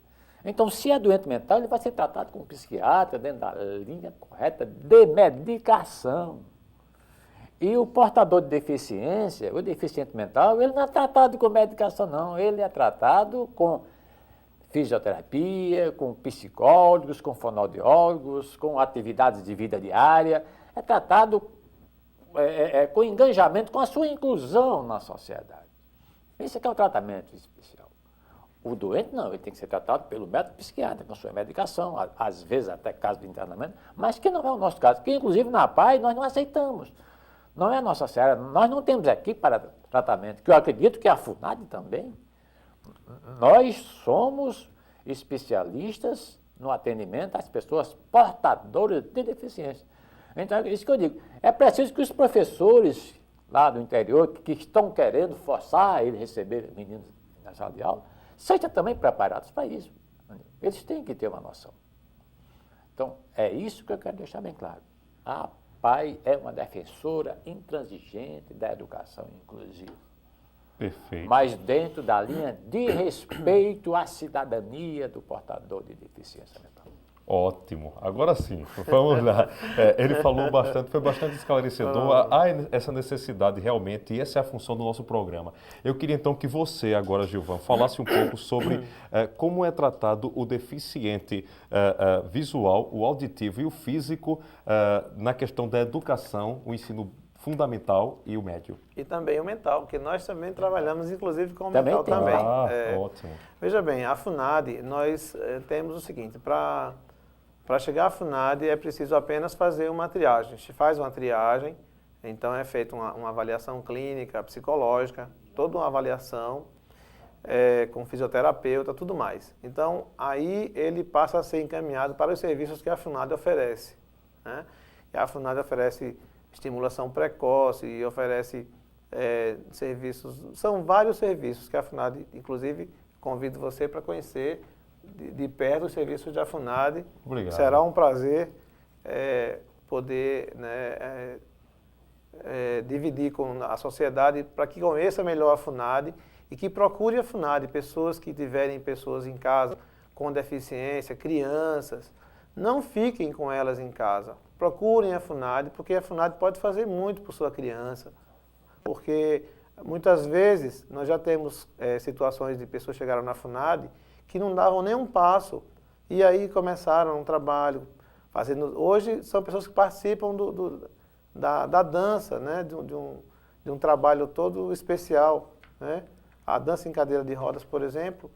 S3: Então, se é doente mental, ele vai ser tratado com um psiquiatra dentro da linha correta de medicação. E o portador de deficiência, o deficiente mental, ele não é tratado com medicação, não. Ele é tratado com fisioterapia, com psicólogos, com fonoaudiólogos, com atividades de vida diária. É tratado com engajamento, com a sua inclusão na sociedade. Esse é o tratamento especial. O doente não, ele tem que ser tratado pelo médico psiquiatra, com sua medicação, às vezes até caso de internamento, mas que não é o nosso caso, que inclusive na APAE nós não aceitamos. Não é a nossa série, nós não temos aqui para tratamento, que eu acredito que a FUNAD também. Nós somos especialistas no atendimento às pessoas portadoras de deficiência. Então, é isso que eu digo. É preciso que os professores lá do interior, que estão querendo forçar eles a receber meninos na sala de aula, sejam também preparados para isso. Eles têm que ter uma noção. Então, é isso que eu quero deixar bem claro. A APAE é uma defensora intransigente da educação inclusiva.
S1: Perfeito.
S3: Mas dentro da linha de respeito à cidadania do portador de deficiência mental.
S1: Ótimo. Agora sim, vamos lá. Ele falou bastante, foi bastante esclarecedor. Há essa necessidade realmente, e essa é a função do nosso programa. Eu queria então que você, agora, Gilvan, falasse um pouco sobre como é tratado o deficiente visual, o auditivo e o físico na questão da educação, o ensino fundamental e o médio.
S2: E também o mental, porque nós também trabalhamos, inclusive, com o
S3: Também
S2: mental
S3: tem.
S2: também.
S1: Ótimo.
S2: Veja bem, a FUNAD, nós temos o seguinte, para chegar à FUNAD é preciso apenas fazer uma triagem. A gente faz uma triagem, então é feita uma avaliação clínica, psicológica, toda uma avaliação com fisioterapeuta, tudo mais. Então, aí ele passa a ser encaminhado para os serviços que a FUNAD oferece, né? E a FUNAD oferece estimulação precoce e oferece serviços, são vários serviços que a FUNAD, inclusive, convido você para conhecer de perto os serviços da FUNAD.
S1: Obrigado.
S2: Será um prazer poder, né, dividir com a sociedade para que conheça melhor a FUNAD e que procure a FUNAD, pessoas que tiverem pessoas em casa com deficiência, crianças, não fiquem com elas em casa. Procurem a FUNAD, porque a FUNAD pode fazer muito por sua criança. Porque muitas vezes nós já temos situações de pessoas que chegaram na FUNAD que não davam nem um passo e aí começaram um trabalho fazendo. Hoje são pessoas que participam da dança, né? de um trabalho todo especial, né? A dança em cadeira de rodas, por exemplo,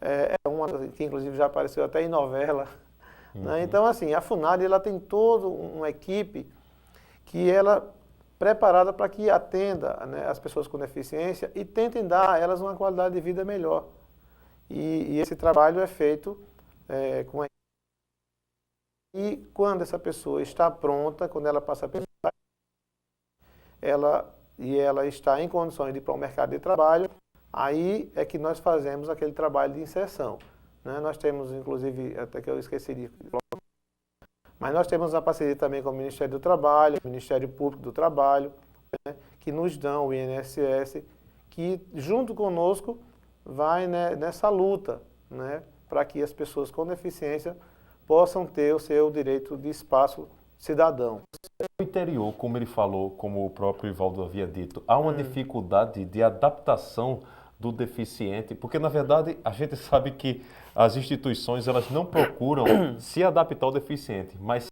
S2: é uma que inclusive já apareceu até em novela. Né? Então, assim, a FUNAD ela tem toda uma equipe que ela preparada para que atenda, né, as pessoas com deficiência e tentem dar a elas uma qualidade de vida melhor. E esse trabalho é feito com a e quando essa pessoa está pronta, quando ela passa pela ela está em condições de ir para o mercado de trabalho, aí é que nós fazemos aquele trabalho de inserção. Né? Nós temos, inclusive, até que eu esqueci de colocar, mas nós temos a parceria também com o Ministério do Trabalho, o Ministério Público do Trabalho, né? Que nos dão o INSS, que junto conosco vai, né, nessa luta, né, para que as pessoas com deficiência possam ter o seu direito de espaço cidadão.
S1: No interior, como ele falou, como o próprio Ivaldo havia dito, há uma dificuldade de adaptação do deficiente, porque na verdade a gente sabe que as instituições elas não procuram se adaptar ao deficiente, mas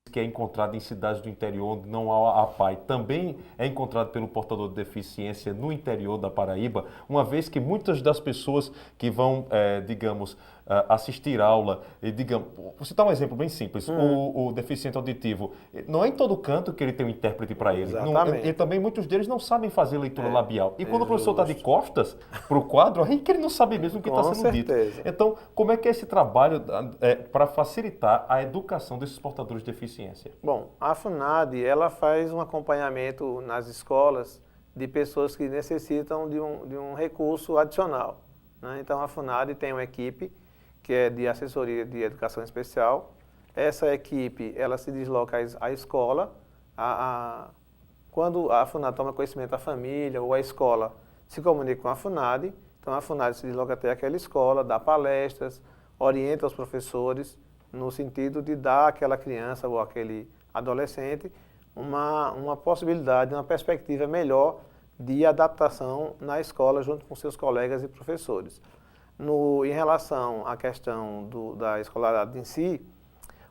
S1: que é encontrado em cidades do interior onde não há APAE, também é encontrado pelo portador de deficiência no interior da Paraíba, uma vez que muitas das pessoas que vão, digamos, assistir aula, e digamos, vou citar um exemplo bem simples, o deficiente auditivo, não é em todo canto que ele tem um intérprete para ele.
S2: Exatamente.
S1: E também muitos deles não sabem fazer leitura labial. E quando o professor está de
S2: justo.
S1: costas para o quadro, aí que ele não sabe mesmo o que está
S2: Com
S1: sendo dito.
S2: certeza.
S1: Então, como é que é esse trabalho para facilitar a educação desses portadores de deficiência?
S2: Bom, a FUNAD ela faz um acompanhamento nas escolas de pessoas que necessitam de um recurso adicional. Né? Então, a FUNAD tem uma equipe que é de assessoria de educação especial. Essa equipe ela se desloca à escola. Quando a FUNAD toma conhecimento da família ou a escola se comunica com a FUNAD, então a FUNAD se desloca até aquela escola, dá palestras, orienta os professores no sentido de dar àquela criança ou àquele adolescente uma possibilidade, uma perspectiva melhor de adaptação na escola junto com seus colegas e professores. Em relação à questão da escolaridade em si,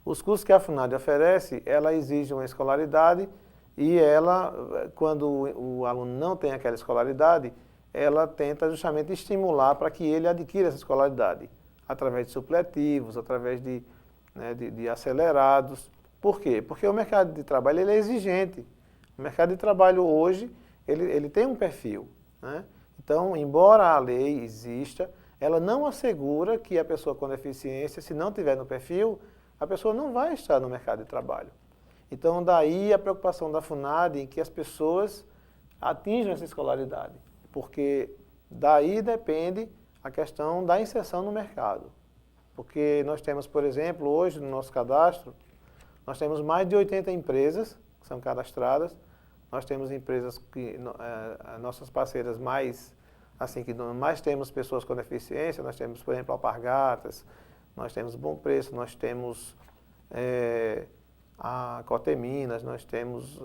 S2: os cursos que a FUNAD oferece, ela exige uma escolaridade e ela, quando o aluno não tem aquela escolaridade, ela tenta justamente estimular para que ele adquira essa escolaridade, através de supletivos, através de acelerados. Por quê? Porque o mercado de trabalho ele é exigente. O mercado de trabalho hoje, ele tem um perfil. Né? Então, embora a lei exista, ela não assegura que a pessoa com deficiência, se não tiver no perfil, a pessoa não vai estar no mercado de trabalho. Então, daí a preocupação da FUNAD em que as pessoas atinjam essa escolaridade, porque daí depende a questão da inserção no mercado. Porque nós temos, por exemplo, hoje no nosso cadastro, nós temos mais de 80 empresas que são cadastradas. Nós temos empresas que, nossas parceiras mais assim, que mais temos pessoas com deficiência, nós temos, por exemplo, Alpargatas, nós temos Bom Preço, nós temos a Coteminas, nós temos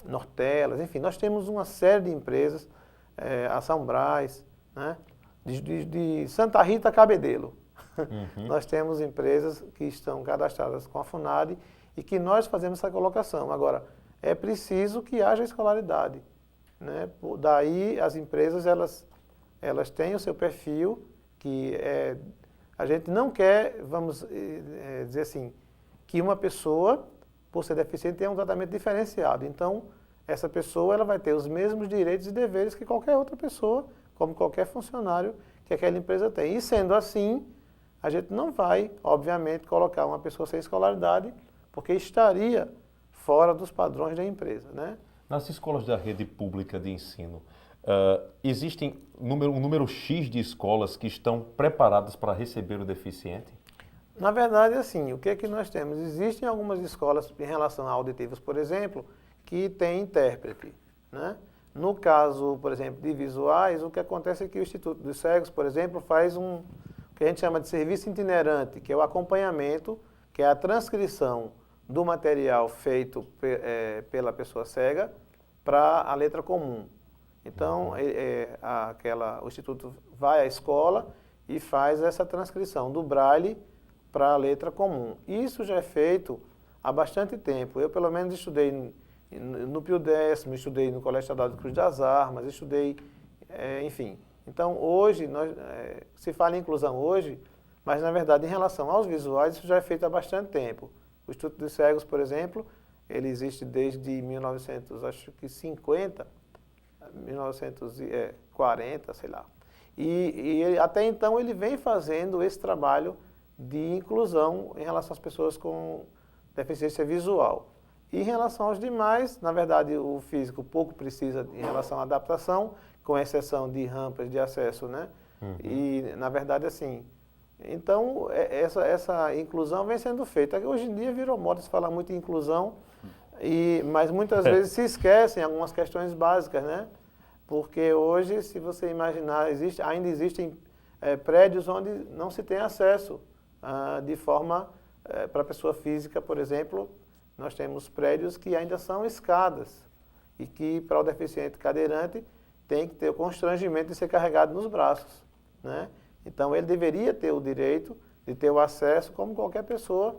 S2: Nortelas, enfim, nós temos uma série de empresas, a São Brás, né? De Santa Rita a Cabedelo. Nós temos empresas que estão cadastradas com a FUNAD e que nós fazemos essa colocação. Agora, é preciso que haja escolaridade, né? Daí as empresas elas têm o seu perfil, que a gente não quer, vamos dizer assim, que uma pessoa, por ser deficiente, tenha um tratamento diferenciado. Então, essa pessoa ela vai ter os mesmos direitos e deveres que qualquer outra pessoa, como qualquer funcionário que aquela empresa tem. E sendo assim, a gente não vai, obviamente, colocar uma pessoa sem escolaridade, porque estaria fora dos padrões da empresa, né?
S1: Nas escolas da rede pública de ensino, existem um número X de escolas que estão preparadas para receber o deficiente?
S2: Na verdade, assim, o que é que nós temos? Existem algumas escolas, em relação a auditivos, por exemplo, que têm intérprete, né? No caso, por exemplo, de visuais, o que acontece é que o Instituto dos Cegos, por exemplo, faz o que a gente chama de serviço itinerante, que é o acompanhamento, que é a transcrição do material feito pela pessoa cega para a letra comum. Então, o Instituto vai à escola e faz essa transcrição do braille para a letra comum. Isso já é feito há bastante tempo. Eu, pelo menos, estudei no Pio Décimo, estudei no Colégio Estadual de Cruz das Armas, estudei, enfim. Então, hoje, se fala em inclusão hoje, mas, na verdade, em relação aos visuais, isso já é feito há bastante tempo. O Instituto dos Cegos, por exemplo, ele existe desde 1950, 1940, sei lá. E até então ele vem fazendo esse trabalho de inclusão em relação às pessoas com deficiência visual. E em relação aos demais, na verdade, o físico pouco precisa em relação à adaptação, com exceção de rampas de acesso, né? E, na verdade, assim, então, essa inclusão vem sendo feita. Hoje em dia virou moda se falar muito em inclusão, mas muitas vezes se esquecem algumas questões básicas, né? Porque hoje, se você imaginar, ainda existem prédios onde não se tem acesso de forma para a pessoa física, por exemplo. Nós temos prédios que ainda são escadas e que, para o deficiente cadeirante, tem que ter o constrangimento de ser carregado nos braços, né? Então, ele deveria ter o direito de ter o acesso como qualquer pessoa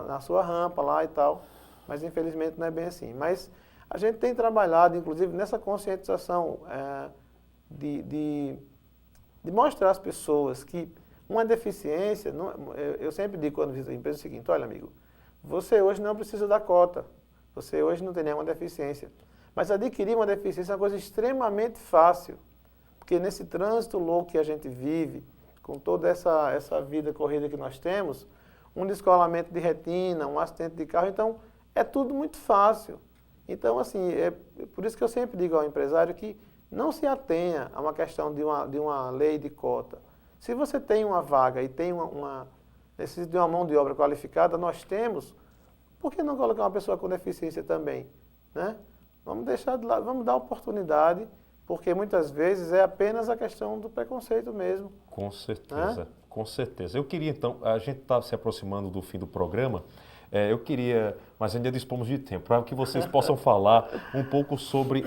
S2: na sua rampa lá e tal, mas infelizmente não é bem assim. Mas a gente tem trabalhado, inclusive, nessa conscientização de mostrar às pessoas que uma deficiência, eu sempre digo quando visito a empresa o seguinte: olha, amigo, você hoje não precisa da cota, você hoje não tem nenhuma deficiência, mas adquirir uma deficiência é uma coisa extremamente fácil, porque nesse trânsito louco que a gente vive, com toda essa vida corrida que nós temos, um descolamento de retina, um acidente de carro, então é tudo muito fácil. Então, assim, é por isso que eu sempre digo ao empresário que não se atenha a uma questão de uma lei de cota. Se você tem uma vaga e tem necessita de uma mão de obra qualificada, nós temos, por que não colocar uma pessoa com deficiência também, né? Vamos deixar de lado, vamos dar oportunidade, porque muitas vezes é apenas a questão do preconceito mesmo.
S1: Com certeza, com certeza. Eu queria, então, a gente está se aproximando do fim do programa, eu queria, mas ainda dispomos de tempo, para que vocês possam falar um pouco sobre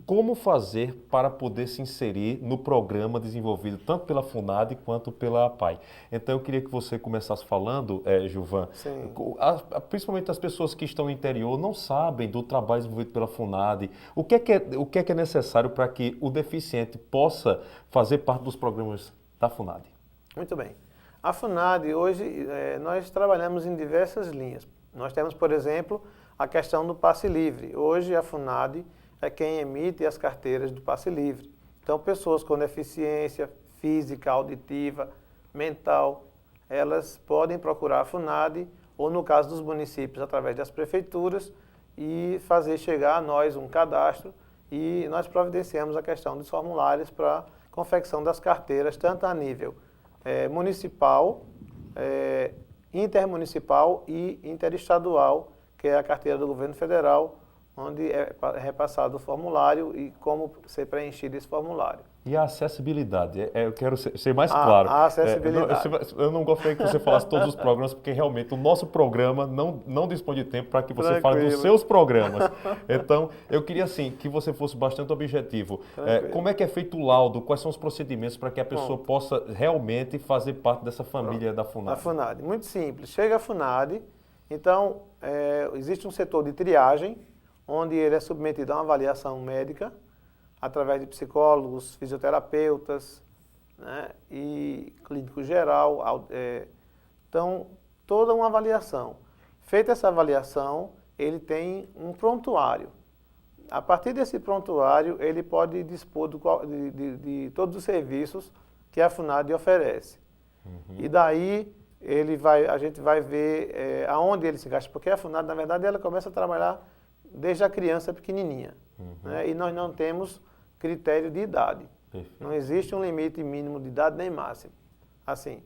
S1: como fazer para poder se inserir no programa desenvolvido tanto pela FUNAD quanto pela APAE. Então, eu queria que você começasse falando, Gilvan, principalmente as pessoas que estão no interior não sabem do trabalho desenvolvido pela FUNAD. O que é necessário para que o deficiente possa fazer parte dos programas da FUNAD?
S2: Muito bem. A FUNAD, hoje, nós trabalhamos em diversas linhas. Nós temos, por exemplo, a questão do passe livre. Hoje, a FUNAD é quem emite as carteiras do passe livre. Então, pessoas com deficiência física, auditiva, mental, elas podem procurar a FUNAD, ou no caso dos municípios, através das prefeituras, e fazer chegar a nós um cadastro, e nós providenciamos a questão dos formulários para confecção das carteiras, tanto a nível municipal, intermunicipal e interestadual, que é a carteira do governo federal, onde é repassado o formulário e como ser preenchido esse formulário.
S1: E a acessibilidade, eu quero ser mais claro.
S2: A acessibilidade.
S1: Eu não gostaria que você falasse todos os programas, porque realmente o nosso programa não dispõe de tempo para que você fale dos seus programas. Então, eu queria assim que você fosse bastante objetivo. Como é que é feito o laudo? Quais são os procedimentos para que a pessoa possa realmente fazer parte dessa família da FUNAD?
S2: Da FUNAD, muito simples. Chega a FUNAD, então existe um setor de triagem, onde ele é submetido a uma avaliação médica, através de psicólogos, fisioterapeutas, né, e clínico geral. Então, toda uma avaliação. Feita essa avaliação, ele tem um prontuário. A partir desse prontuário, ele pode dispor de todos os serviços que a FUNAD oferece. E daí, a gente vai ver aonde ele se gasta, porque a FUNAD, na verdade, ela começa a trabalhar desde a criança pequenininha. Né, e nós não temos critério de idade. Perfeito. Não existe um limite mínimo de idade nem máximo. Assim.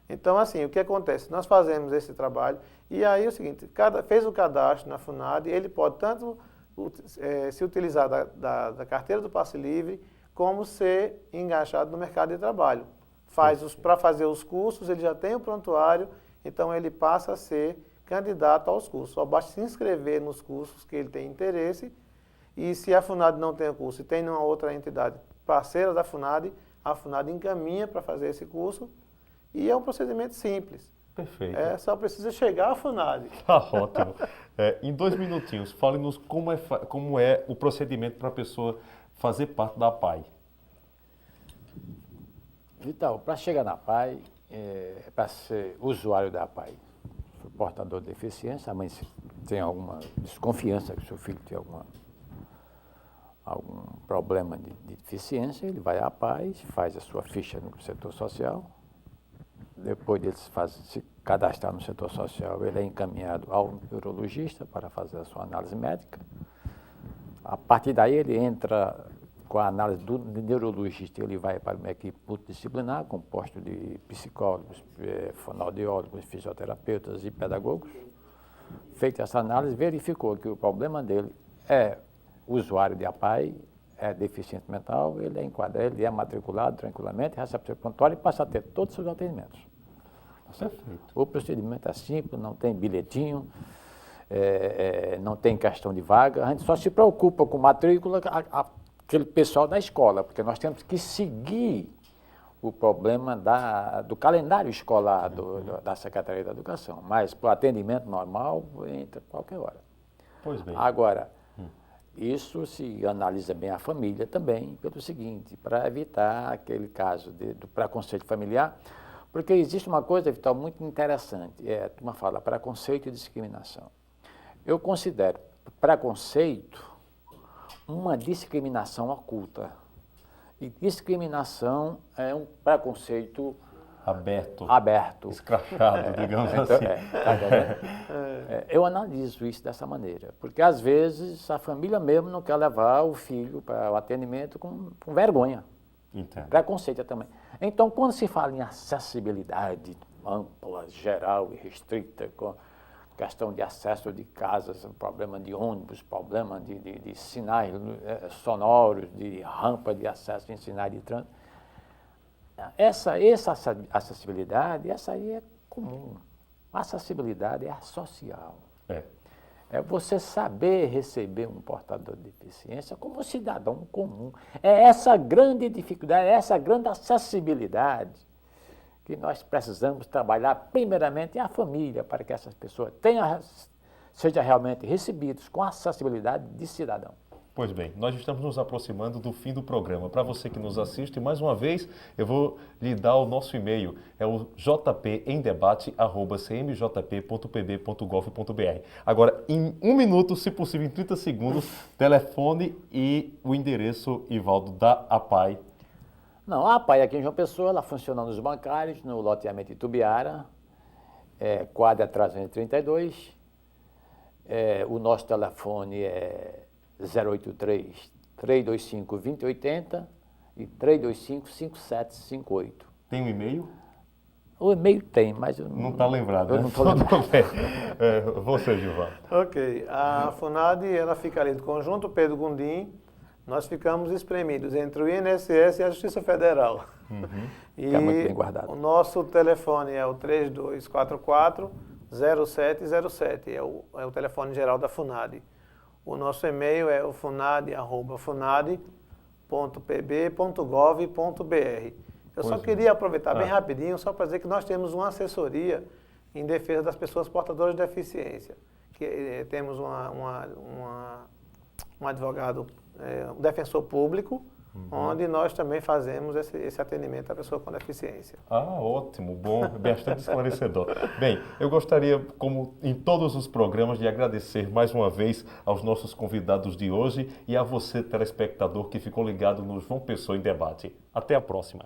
S2: Então, assim, o que acontece? Nós fazemos esse trabalho e aí é o seguinte, fez o cadastro na FUNAD, ele pode tanto se utilizar da carteira do passe livre, como ser engajado no mercado de trabalho. Para fazer os cursos, ele já tem o prontuário, então ele passa a ser candidato aos cursos. Só basta se inscrever nos cursos que ele tem interesse. E se a FUNAD não tem o curso e tem uma outra entidade parceira da FUNAD, a FUNAD encaminha para fazer esse curso e é um procedimento simples.
S1: Perfeito.
S2: Só precisa chegar à FUNAD.
S1: Tá ótimo. Em 2 minutinhos, fale-nos como é o procedimento para a pessoa fazer parte da APAI.
S3: Vital, para chegar na APAI, para ser usuário da APAI, portador de deficiência, a mãe tem alguma desconfiança que o seu filho tem algum problema de deficiência, ele vai à APAI, faz a sua ficha no setor social, depois de se cadastrar no setor social, ele é encaminhado ao neurologista para fazer a sua análise médica. A partir daí ele entra com a análise do neurologista, ele vai para uma equipe multidisciplinar, composta de psicólogos, fonoaudiólogos, fisioterapeutas e pedagogos. Feita essa análise, verificou que o problema dele é usuário de APAI, é deficiente mental, ele é enquadrado, ele é matriculado tranquilamente, recebe seu prontuário e passa a ter todos os seus atendimentos.
S1: Perfeito.
S3: O procedimento é simples, não tem bilhetinho, não tem questão de vaga, a gente só se preocupa com matrícula, aquele pessoal da escola, porque nós temos que seguir o problema do calendário escolar da Secretaria da Educação, mas para o atendimento normal, entra qualquer hora.
S1: Pois bem.
S3: Agora, isso se analisa bem a família também, pelo seguinte, para evitar aquele caso do preconceito familiar, porque existe uma coisa, Vital, muito interessante, a turma fala preconceito e discriminação. Eu considero preconceito uma discriminação oculta. E discriminação é um preconceito aberto.
S1: Escrachado, digamos assim.
S3: Eu analiso isso dessa maneira, porque às vezes a família mesmo não quer levar o filho para o atendimento com vergonha.
S1: Entendo.
S3: Preconceito também. Então, quando se fala em acessibilidade ampla, geral e restrita, com questão de acesso de casas, problema de ônibus, problema de sinais sonoros, de rampa de acesso em sinais de trânsito, essa acessibilidade, essa aí é comum. A acessibilidade é a social. É você saber receber um portador de deficiência como cidadão comum. É essa grande dificuldade, é essa grande acessibilidade que nós precisamos trabalhar primeiramente a família, para que essas pessoas sejam realmente recebidas com acessibilidade de cidadão.
S1: Pois bem, nós estamos nos aproximando do fim do programa. Para você que nos assiste, mais uma vez, eu vou lhe dar o nosso e-mail. É o jpemdebate@cmjp.pb.gov.br. Agora, em 1 minuto, se possível, em 30 segundos, telefone e o endereço, Ivaldo, da APAI.
S3: Não, a APAI aqui em João Pessoa, ela funciona nos bancários, no loteamento Itubiara, quadra 332. O nosso telefone é 083-325-2080 e 325-5758.
S1: Tem um e-mail?
S3: O e-mail tem, mas eu
S1: Não está lembrado,
S3: eu
S1: né?
S3: não estou lembrado.
S1: Você, Gilvan.
S2: Ok, a FUNAD ela fica ali do Conjunto Pedro Gundim, nós ficamos espremidos entre o INSS e a Justiça Federal. E
S3: Fica muito bem guardado.
S2: o nosso telefone é o 3244-0707, é o telefone geral da FUNAD. O nosso e-mail é o funad@funad.pb.gov.br. Eu só queria aproveitar bem rapidinho, só para dizer que nós temos uma assessoria em defesa das pessoas portadoras de deficiência. Temos um advogado, um defensor público, onde nós também fazemos esse atendimento à pessoa com deficiência.
S1: Ótimo, bom, bastante esclarecedor. Bem, eu gostaria, como em todos os programas, de agradecer mais uma vez aos nossos convidados de hoje e a você, telespectador, que ficou ligado no João Pessoa em Debate. Até a próxima.